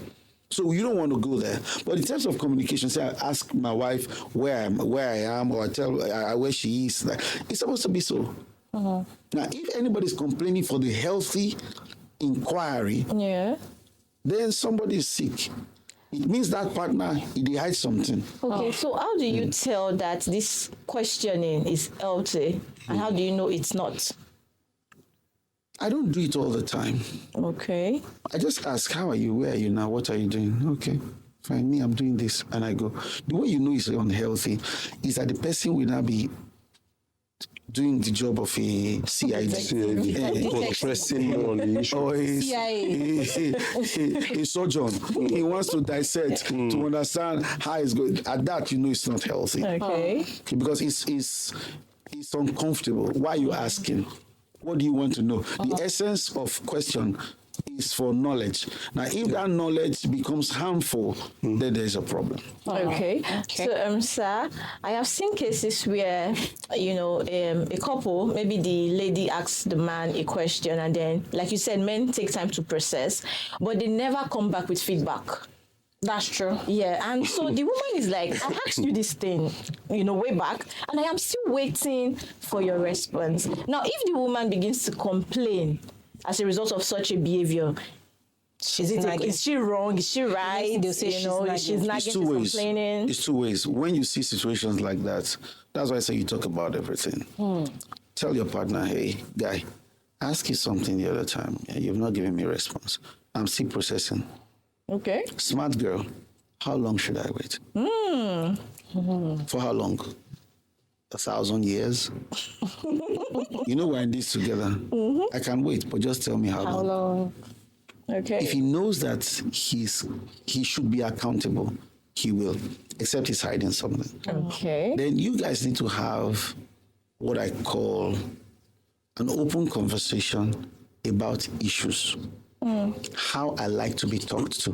So you don't want to go there. But in terms of communication, say I ask my wife where I am, or I tell her where she is. It's supposed to be so. Now, if anybody is complaining for the healthy inquiry, then somebody is sick. It means that partner, he hides something. Okay, so how do you tell that this questioning is healthy, and how do you know it's not? I don't do it all the time. Okay. I just ask, how are you? Where are you now? What are you doing? Okay, fine. Me, I'm doing this. And I go. The way you know it's unhealthy is that the person will not be doing the job of a CID. Pressing on the issue. Or a surgeon. He wants to dissect to understand how it's going. At that, you know it's not healthy. Okay. Because it's uncomfortable. Why are you asking? What do you want to know? The essence of question is for knowledge. Now, if that knowledge becomes harmful, then there's a problem. Okay. So, sir, I have seen cases where, a couple, maybe the lady asks the man a question, and then, like you said, men take time to process, but they never come back with feedback. That's true. Yeah, and so the woman is like, I asked you this thing, way back, and I am still waiting for your response. Now, if the woman begins to complain as a result of such a behavior, Is she wrong? Is she right? They'll say She's nagging, It's she's two ways. complaining. It's two ways. When you see situations like that, that's why I say you talk about everything. Tell your partner, hey, guy, I asked you something the other time. You've not given me a response. I'm still processing. Okay. Smart girl, how long should I wait? For how long? 1,000 years? You know we're in this together. I can wait, but just tell me how long. long? Okay. If he knows that he should be accountable, he will, except he's hiding something. Okay. Then you guys need to have what I call an open conversation about issues. How I like to be talked to.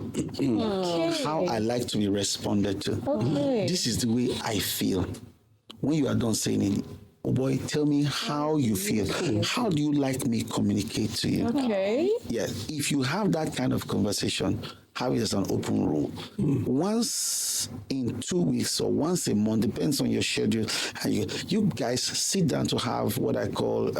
How I like to be responded to. Okay. This is the way I feel. When you are done saying it, oh boy, tell me how you feel. How do you like me communicate to you? Okay. Yes, if you have that kind of conversation, have it as an open rule. Once in 2 weeks or once a month, depends on your schedule, and you guys sit down to have what I call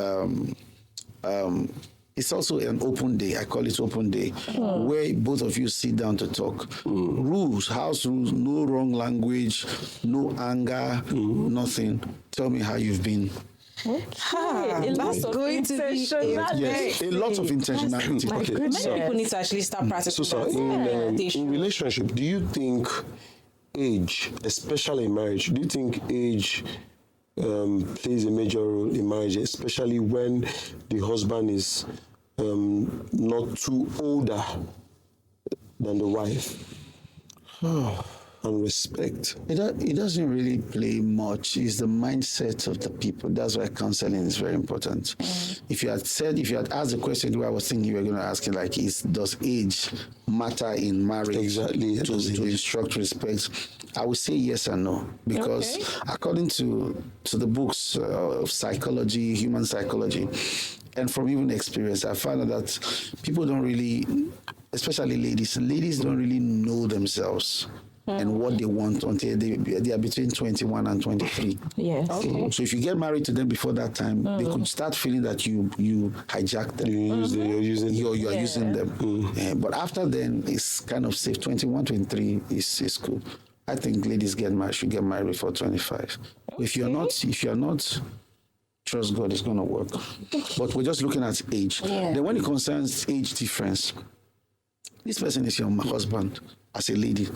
it's also an open day. I call it open day, where both of you sit down to talk. Rules, house rules, no wrong language, no anger, nothing. Tell me how you've been. Okay. That's going to be Yes, a lot of intentionality. Okay, Many so, people need to actually start practicing. so in relationship, do you think age, especially in marriage, do you think age plays a major role in marriage, especially when the husband is not too older than the wife? And respect. It doesn't really play much. It's the mindset of the people. That's why counseling is very important. If you had asked the question the way I was thinking you were going to ask it, like, does age matter in marriage? Exactly. To instruct respect? I would say yes and no, because according to the books of psychology, human psychology, and from even experience, I found out that people don't really, especially ladies don't really know themselves and what they want until they are between 21 and 23. Yes. Okay. So if you get married to them before that time, they could start feeling that you hijacked them. You're using them. But after then, it's kind of safe. 21, 23 is cool. I think ladies should get married before 25. If you're not, trust God, it's going to work. But we're just looking at age. Then when it concerns age difference, this person is your husband. As a lady,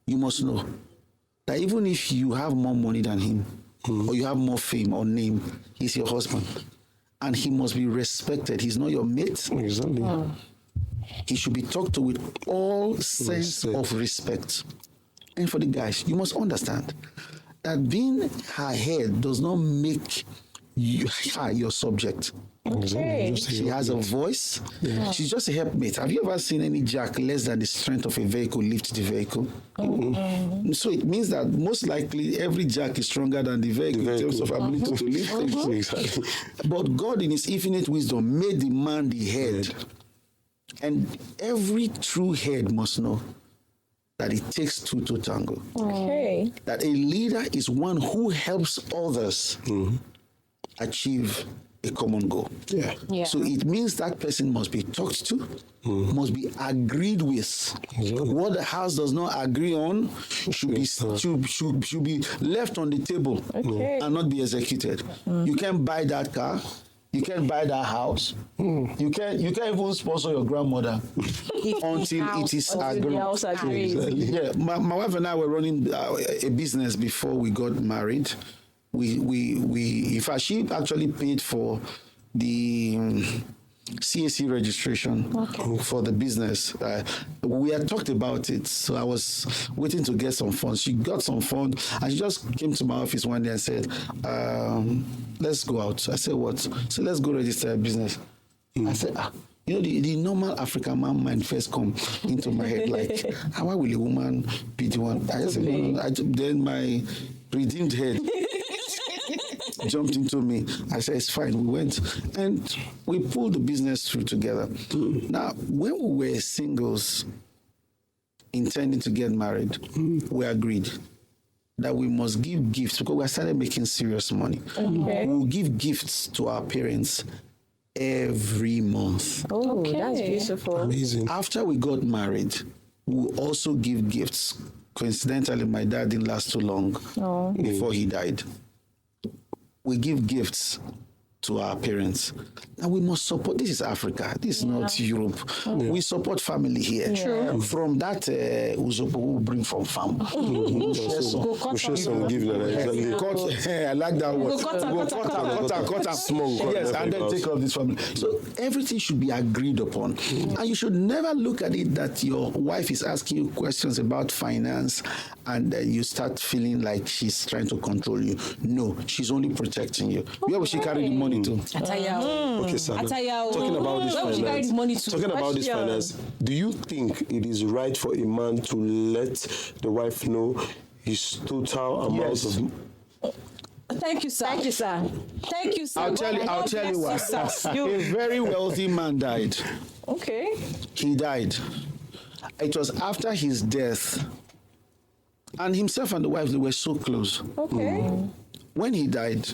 you must know that even if you have more money than him, or you have more fame or name, he's your husband. And he must be respected. He's not your mate. Exactly. He should be talked to with all sense of respect. And for the guys, you must understand that being her head does not make her your subject. Okay. She has a voice. She's just a helpmate. Have you ever seen any jack less than the strength of a vehicle lift the vehicle? So it means that most likely every jack is stronger than the vehicle in terms of ability to lift things. Exactly. But God in his infinite wisdom made the man the head. And every true head must know that it takes two to tango. Okay. That a leader is one who helps others achieve a common goal. Yeah. So it means that person must be talked to, must be agreed with. What the house does not agree on should be left on the table and not be executed. You can't buy that car. You can't buy that house. You can't even sponsor your grandmother until it is agreed. The house agrees. Yeah, my wife and I were running a business before we got married. In fact, she actually paid for the CAC registration for the business. We had talked about it, so I was waiting to get some funds. She got some funds, and she just came to my office one day and said, let's go out. I said, what? So let's go register a business. I said, you know, the normal African man mind first come into my head, like, why will a woman be the one? I said, no. Then my redeemed head jumped into me. I said, it's fine. We went and we pulled the business through together. Now, when we were singles intending to get married, we agreed that we must give gifts because we started making serious money. We'll give gifts to our parents every month. Oh, that's beautiful. Amazing. After we got married, we also give gifts. Coincidentally, my dad didn't last too long before he died. We give gifts to our parents. And we must support. This is Africa. This is not Europe. We support family here. True. From that uzopo we bring from farm. We share some give that exactly. I like that word. Cut. Small. Yes, and then take off this family. So everything should be agreed upon. And you should never look at it that your wife is asking you questions about finance and you start feeling like she's trying to control you. No, she's only protecting you. Where will she carry the money to? Okay, sir. Talking about this finance. Talking about this finance, do you think it is right for a man to let the wife know his total amount of? Thank you, sir. Thank you, sir. Thank you, sir. I'll tell you why. A very wealthy man died. Okay. He died. It was after his death. And himself and the wife, they were so close. Okay. When he died,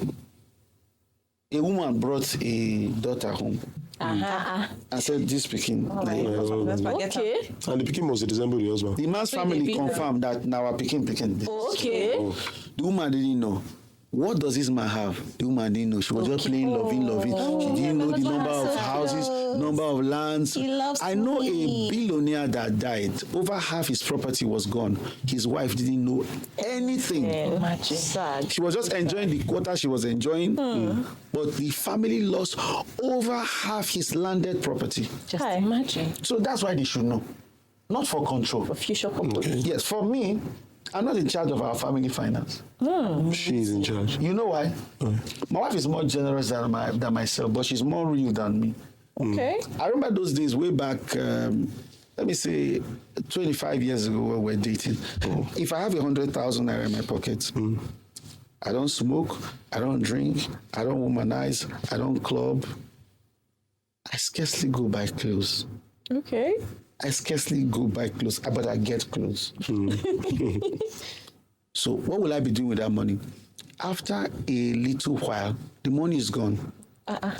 a woman brought a daughter home and said, this Pekin. Okay. And the Pekin must resemble the husband. The man's family confirmed that now our Pekin. Okay. The woman didn't know. What does this man have? The woman didn't know. She was just playing loving. She didn't know the number of houses, number of lands. He loves I know money. a billionaire that died. Over half his property was gone. His wife didn't know anything. Sad. She was just enjoying the quota she was enjoying. But the family lost over half his landed property. Just imagine. So that's why they should know. Not for control. For future purpose. Yes, for me, I'm not in charge of our family finance. She is in charge. You know why? My wife is more generous than myself, but she's more real than me. Okay. I remember those days way back, let me say 25 years ago when we were dating. If I have 100,000 naira in my pocket, I don't smoke, I don't drink, I don't womanize, I don't club. I scarcely go buy clothes. Okay. I scarcely go buy clothes, but I get clothes. So what will I be doing with that money? After a little while, the money is gone.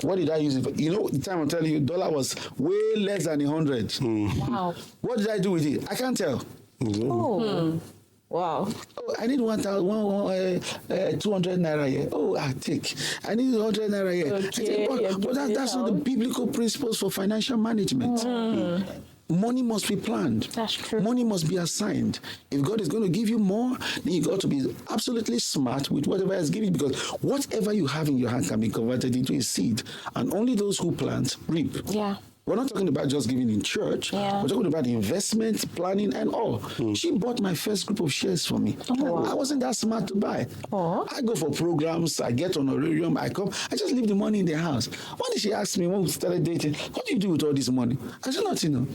What did I use it for? You know, the time I'm telling you, dollar was way less than 100. Wow. What did I do with it? I can't tell. Oh. Wow. Oh, I need 200 naira here. Oh, I take. I need 100 naira here. Okay, But that's not the biblical principles for financial management. Money must be planned. That's true. Money must be assigned. If God is going to give you more, then you got to be absolutely smart with whatever He's giving, because whatever you have in your hand can be converted into a seed, and only those who plant reap. Yeah. We're not talking about just giving in church. Yeah. We're talking about investment, planning, and all. She bought my first group of shares for me. wow. I wasn't that smart to buy. Oh. I go for programs, I get honorarium, I come, I just leave the money in the house. One day she asked me when we started dating, what do you do with all this money? I said, nothing. and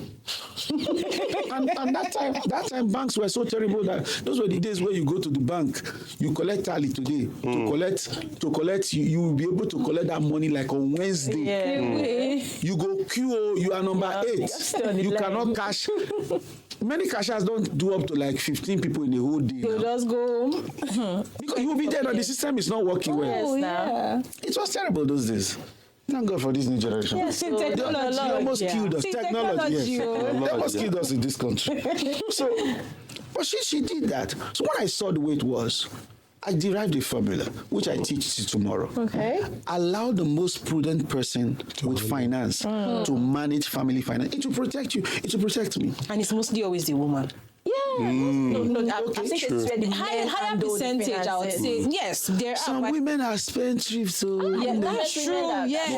that time banks were so terrible that those were the days where you go to the bank, you collect tally today. To collect, you will be able to collect that money like on Wednesday. Yeah. You go queue, you are number 8. still on the You line. cannot cash. Many cashiers don't do up to like 15 people in a whole day. You now. just go. Because you will be there and the system is not working well. Yes, now. It was terrible those days. Thank God for this new generation. Yes, so They almost killed us. See, Technology, yes. technology, They almost killed us in this country. So, but she did that. So when I saw the way it was, I derived a formula, which I teach to tomorrow. Okay. Allow the most prudent person with finance to manage family finance. It will protect you. It will protect me. And it's mostly always the woman. Yeah. No, I think it's where the Higher percentage, I would say. Yes, there Some are. women are spendthrifts, so Yeah, you know. that's true. Yes.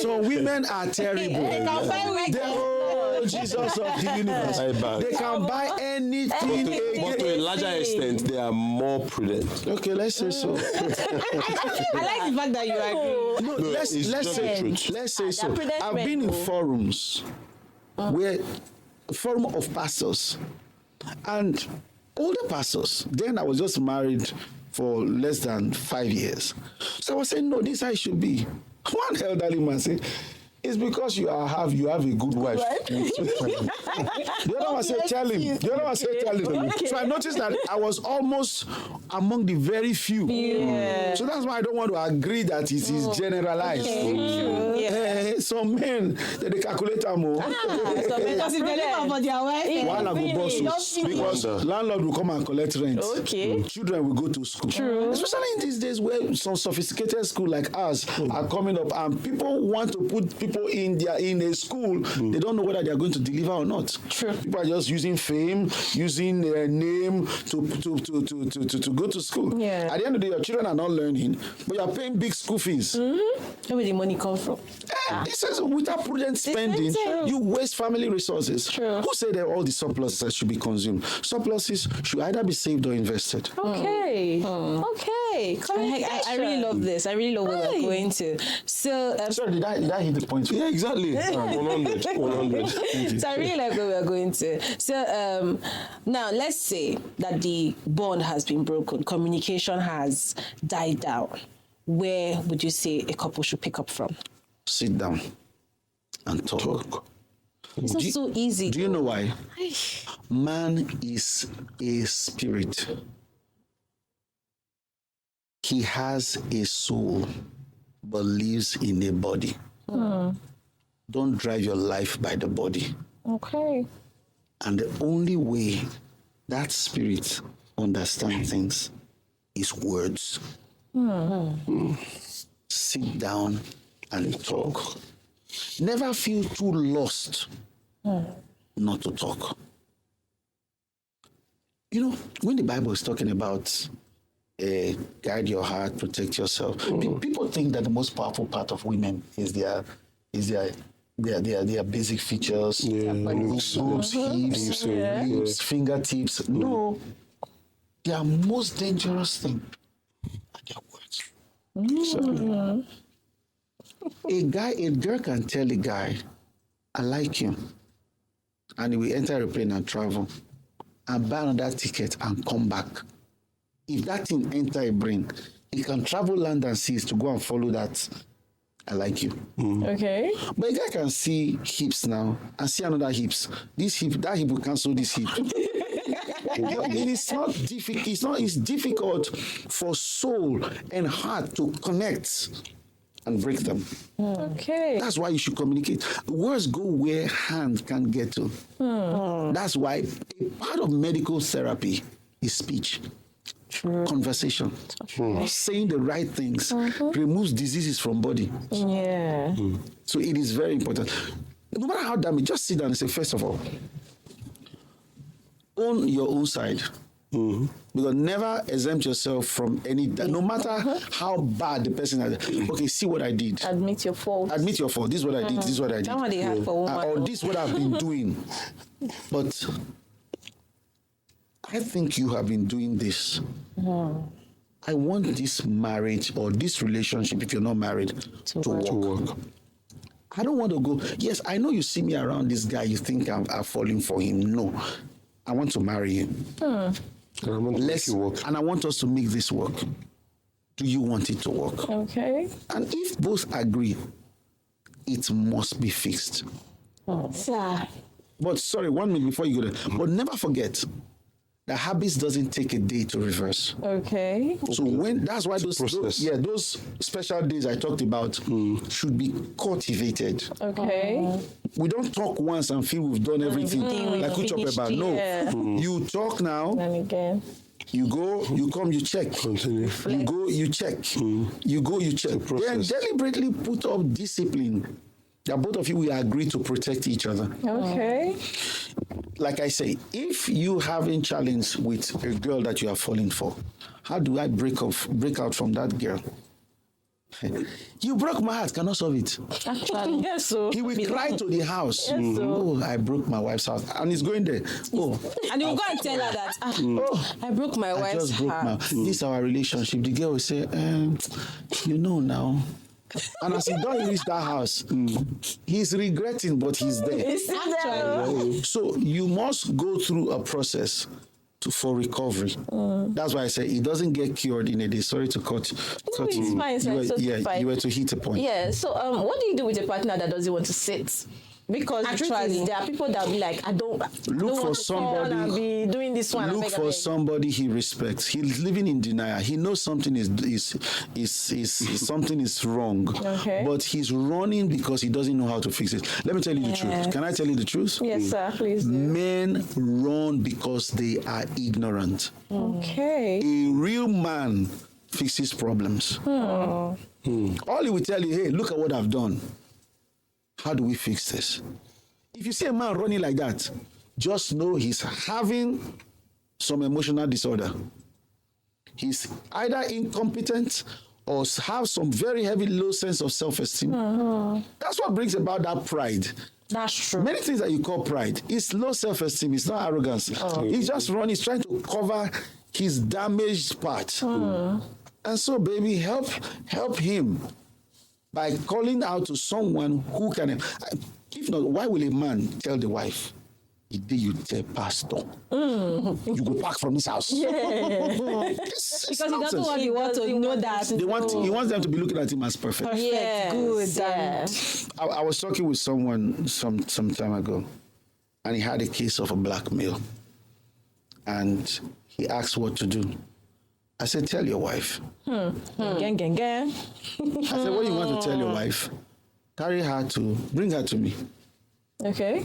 Some women are terrible. They can buy wigs. Oh, Jesus of the universe. They can buy anything. But to a larger extent, they are more prudent. Okay, let's say so. I like the fact that you agree. No, let's it's say just the truth. let's say so. prudent I've been in men, forums where forum of pastors and older pastors. Then I was just married for less than 5 years. So I was saying, no, this is how it should be. One elderly man said, it's because you have a good wife. The other one said, tell him. The other one said, tell him. Okay. So I noticed that I was almost among the very few. Yeah. So that's why I don't want to agree that it is generalized. True. Yeah. Some men, they calculate more. Because if they live for their wife, While I go boss, because landlord will come and collect rent. Okay. Children will go to school. True. Especially in these days where some sophisticated school like ours are coming up, and people want to put people in a school. They don't know whether they are going to deliver or not. True. People are just using fame, using their name to go to school. Yeah. At the end of the day, your children are not learning, but you are paying big school fees. Where the money come from? This is without prudent spending, True. you waste family resources. True. Who said that all the surpluses should be consumed? Surpluses should either be saved or invested. Okay. Okay. I really love this. I really love what we're going to. So, Sorry, did I hit the point? Yeah, exactly. 100. 100. so I really like where we're going to. So now let's say that the bond has been broken, communication has died down. Where would you say a couple should pick up from? Sit down and talk. It's not so easy. Do you know why? Man is a spirit. He has a soul, but lives in a body. Don't drive your life by the body. Okay. And the only way that spirit understands things is words. Sit down and talk. Never feel too lost not to talk. You know, when the Bible is talking about guide your heart, protect yourself, people think that the most powerful part of women is their basic features, boobs, hips, lips, fingertips. No, their most dangerous thing are their words. A girl can tell a guy, I like you, and he will enter a plane and travel and buy another ticket and come back. If that thing enter a brain, he can travel land and seas to go and follow that. I like you. Okay. But a guy can see hips now and see another hips. This hip, that hip will cancel this hip. It is not difficult. It's difficult for soul and heart to connect and break them. Okay. That's why you should communicate. Words go where hand can't get to. That's why a part of medical therapy is speech. Conversation. Saying the right things removes diseases from body. Yeah. So it is very important. No matter how damaged, just sit down and say, first of all, own your own side. Because never exempt yourself from any, no matter how bad the person is. Okay, see what I did. Admit your fault. Admit your fault. This is what I did. This is what I did. That's what they had for women. Or this is what I've been doing. But I think you have been doing this. I want this marriage or this relationship, if you're not married, to work. I don't want to go, yes, I know you see me around this guy, you think I'm falling for him. No, I want to marry him. And I want to make it work. And I want us to make this work. Do you want it to work? Okay. And if both agree, it must be fixed. Sir. But sorry, 1 minute before you go there. But never forget that habits doesn't take a day to reverse. Okay. So that's why those special days I talked about should be cultivated. Okay. We don't talk once and feel we've done everything like Uchopeba. No, you talk now. And again. You go, you come, you check. Continue. You go, you check. You go, you check. Then deliberately put up discipline that both of you will agree to protect each other. Okay. Like I say, if you having challenge with a girl that you are falling for, how do I break out from that girl? You broke my heart, cannot solve it. Actually. Yes, so. He will cry to the house. Yes, Oh, I broke my wife's heart. And he's going there. Oh, And you go and tell her that, I broke my I wife's just broke heart. this is our relationship. The girl will say, you know now. And as he don't reach that house, he's regretting, but he's there. Actually. So you must go through a process for recovery. That's why I say it doesn't get cured in a day. Sorry to cut it's you. fine, You were, it's yeah, fine. you were to hit a point. Yeah. So, what do you do with a partner that doesn't want to sit? Because the truth Actually, is, there are people that will be like, I don't Look for want to come somebody. and be doing this one. Look for somebody he respects. He's living in denial. He knows something is something is wrong, Okay. but he's running because he doesn't know how to fix it. Let me tell you the truth. Can I tell you the truth? Yes, sir. Please do. Men run because they are ignorant. Okay. A real man fixes problems. All he will tell you, hey, look at what I've done. How do we fix this? If you see a man running like that, just know he's having some emotional disorder. He's either incompetent or have some very heavy low sense of self-esteem. That's what brings about that pride. That's true. Many things that you call pride, it's low self-esteem, it's not arrogance. He's just running, he's trying to cover his damaged part. And so, baby, help him by calling out to someone who can. If not, why will a man tell the wife, the day you tell pastor, you go back from this house? Because he doesn't want the world to know that. He wants them to be looking at him as perfect. Perfect. Good. Yeah. I was talking with someone some time ago, and he had a case of a blackmail. And he asked what to do. I said, tell your wife. Gang. I said, what do you want to tell your wife? Bring her to me. Okay.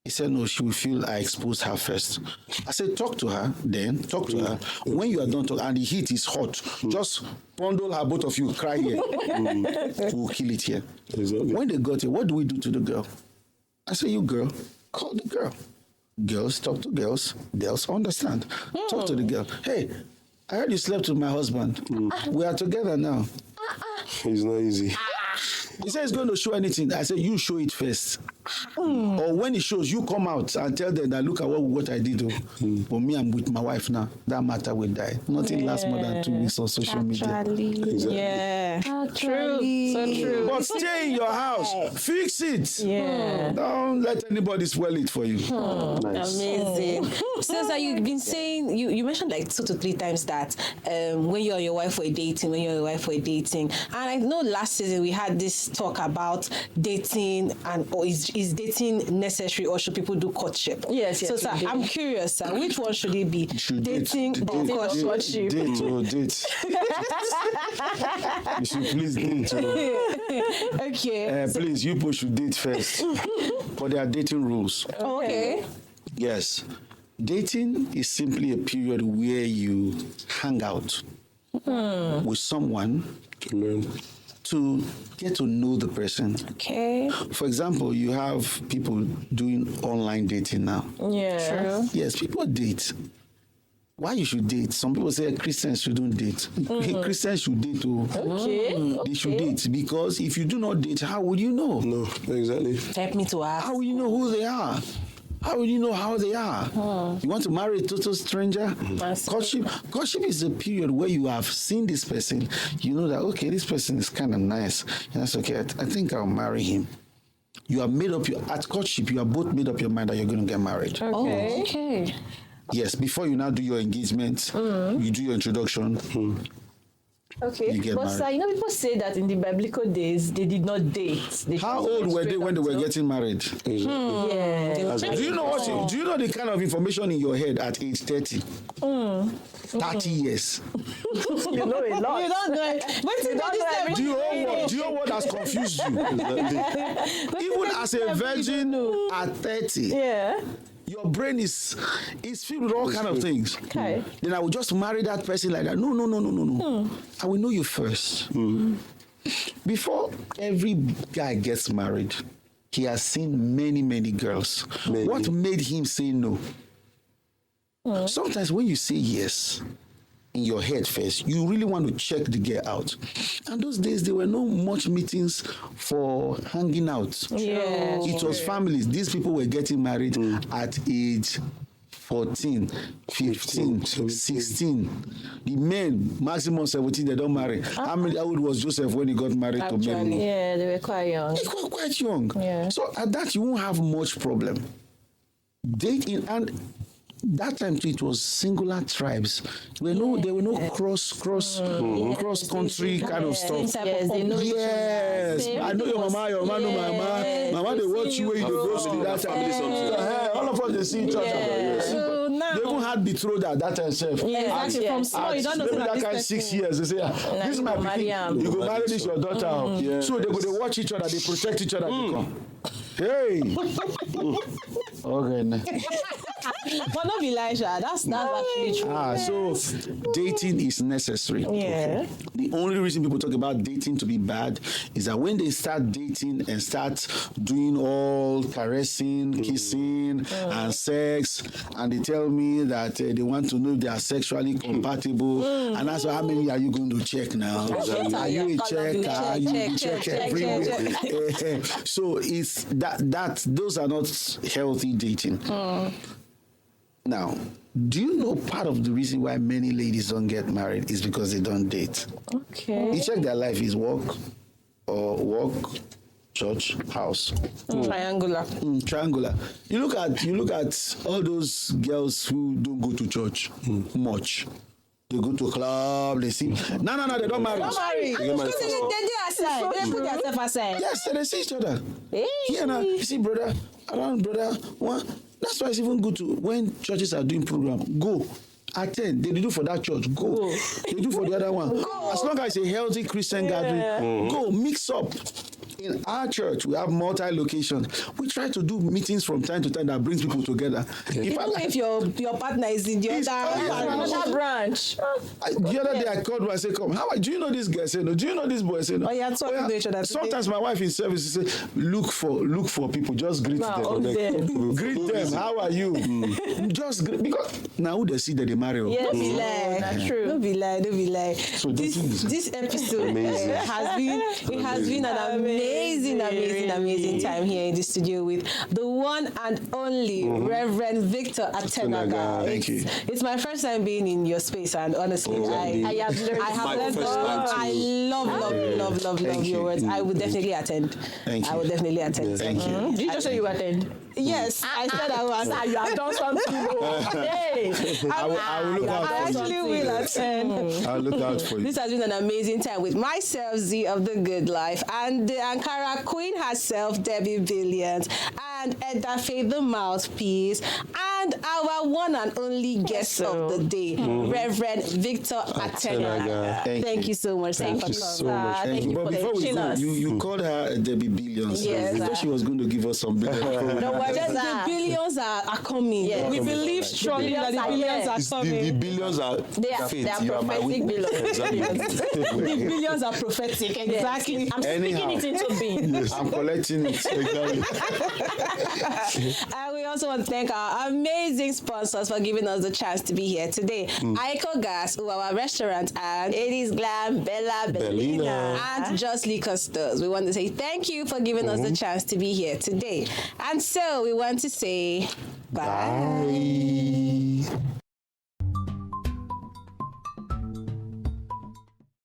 He said, no, she will feel I exposed her first. I said, talk to her. When you are done talking, and the heat is hot, just bundle her, both of you, cry here. We'll kill it here. Exactly. When they got here, what do we do to the girl? I said, you girl, call the girl. Girls talk to girls. Girls understand. Talk to the girl. Hey, I heard you slept with my husband. We are together now. It's not easy. He said he's going to show anything. I said, you show it first. Or when he shows, you come out and tell them that look at what I did. But me, I'm with my wife now. That matter will die. Nothing lasts more than 2 weeks on social media. Exactly. Yeah. True. So true. But stay in your house. Fix it. Yeah. Don't let anybody spoil it for you. Nice. Amazing. Since that you've been saying, you mentioned like 2 to 3 times that when you and your wife were dating, And I know last season we had this talk about dating or is dating necessary or should people do courtship? Yes, So, yes, sir, we do. I'm curious, sir, which one should it be? Should Dating or courtship? Date. You should please date. Okay. Please, you people should date first. But there are dating rules. Okay. Yes. Dating is simply a period where you hang out with someone To learn. to get to know the person. Okay. For example, you have people doing online dating now. Yeah. True. Yes, people date. Why you should date? Some people say Christians shouldn't date. Christians should date too. Okay. They should date because if you do not date, how would you know? No, exactly. Help me to ask. How will you know who they are? How will you know how they are? You want to marry a total stranger? Courtship is a period where you have seen this person. You know that, okay, this person is kind of nice. And that's okay. I think I'll marry him. You have made up at courtship, you have both made up your mind that you're going to get married. Oh, Okay. okay. Yes, before you now do your engagement, you do your introduction. Okay. You get But married. sir, you know, people say that in the biblical days they did not date. They How just old went were they straight when they were until- getting married? Yeah. Do you know the kind of information in your head at age 30? 30 years. You know a lot. You don't know it. But You don't know everything. Do you know what has confused you? Even as a virgin at 30, Yeah. your brain is filled with all kind of things. Okay. Then I will just marry that person like that. No. I will know you first. Before every guy gets married, he has seen many girls. Many. What made him say no? Sometimes when you say yes in your head first, you really want to check the girl out. And those days, there were no much meetings for hanging out. Yeah. It was families. These people were getting married at age 14, 15, 16. The men, maximum 17, they don't marry. How old was Joseph when he got married to Mary? Yeah, they were quite young. He was quite young. Yeah. So at that, you won't have much problem. Dating, and that time too, it was singular tribes. There were no cross country kind of stuff. Yes, they know each other. Yes, Same I know your mama know my mama. Mama, they watch you when you go to that family. All of us they see each other. Yes. So now, They even had betrothed at that time, self. exactly, from small, you don't know maybe that that this kind person. 6 years. They say, this is my pikin. You go marry this your daughter. So they watch each other. They protect each other. They come. Hey. Okay. But not be like that. That's actually true. So dating is necessary. Yeah. The only reason people talk about dating to be bad is that when they start dating and start doing all caressing, kissing, and sex, and they tell me that they want to know if they are sexually compatible, and that's how many are you going to check now? Are you a checker? You check everywhere. So it's that those are not healthy dating. Now, do you know part of the reason why many ladies don't get married is because they don't date? Okay. You check their life is work, church, house. Triangular. Triangular. You look at all those girls who don't go to church much. They go to club, they see. No, they don't marry. They do aside. They put themselves aside. Yes, they see each other. Yeah, now, you see, brother, one. That's why it's even good to, when churches are doing program, go. Attend. They do for that church. Go. They do for the other one. Go. As long as it's a healthy Christian gathering, go mix up. In our church, we have multi-locations. We try to do meetings from time to time that brings people together. If your partner is in the Another branch. The other day I called her and said, "Come, do you know this guy?" I said, "No." "Do you know this boy?" I said, "No." Oh, yeah, talking to each other. Sometimes my wife in service she say, "Look for people. Just greet them. Greet them. How are you?" Just greet, because now who they see that they marry. Yes, that's true. Don't be lie. So this episode has been an amazing time here in the studio with the one and only Reverend Victor ATENAGA. Thank you. It's my first time being in your space, and honestly, I have learned a lot. I love your words. I would definitely attend. Thank you. I would definitely attend. Yeah, thank you. Did you just say you attend? Yes, I said I was. You have done something. Hey. I will look out I for actually you. will attend. I'll look out for you. This has been an amazing time with myself, Z of the Good Life, and the Ankara Queen herself, Debby Billions, and Edafe the Mouthpiece, and our one and only guest of the day, Reverend Victor ATENAGA. Thank you so much. Thank you so much. Thank you. But before we go, you called her Debby Billions. Yes, we thought she was going to give us some billions. Don't worry, The billions are coming. Yes. We believe strongly that the billions are coming. The billions are They are faith. prophetic billions. Exactly. The billions are prophetic. Exactly. I'm speaking it into being. I'm collecting it. Exactly. And we also want to thank our amazing sponsors for giving us the chance to be here today. Aiko Gas, our restaurant, and it is Glam, Bella, Bellina, and Just Liquor Stores. We want to say thank you for giving us the chance to be here today. And so we want to say bye.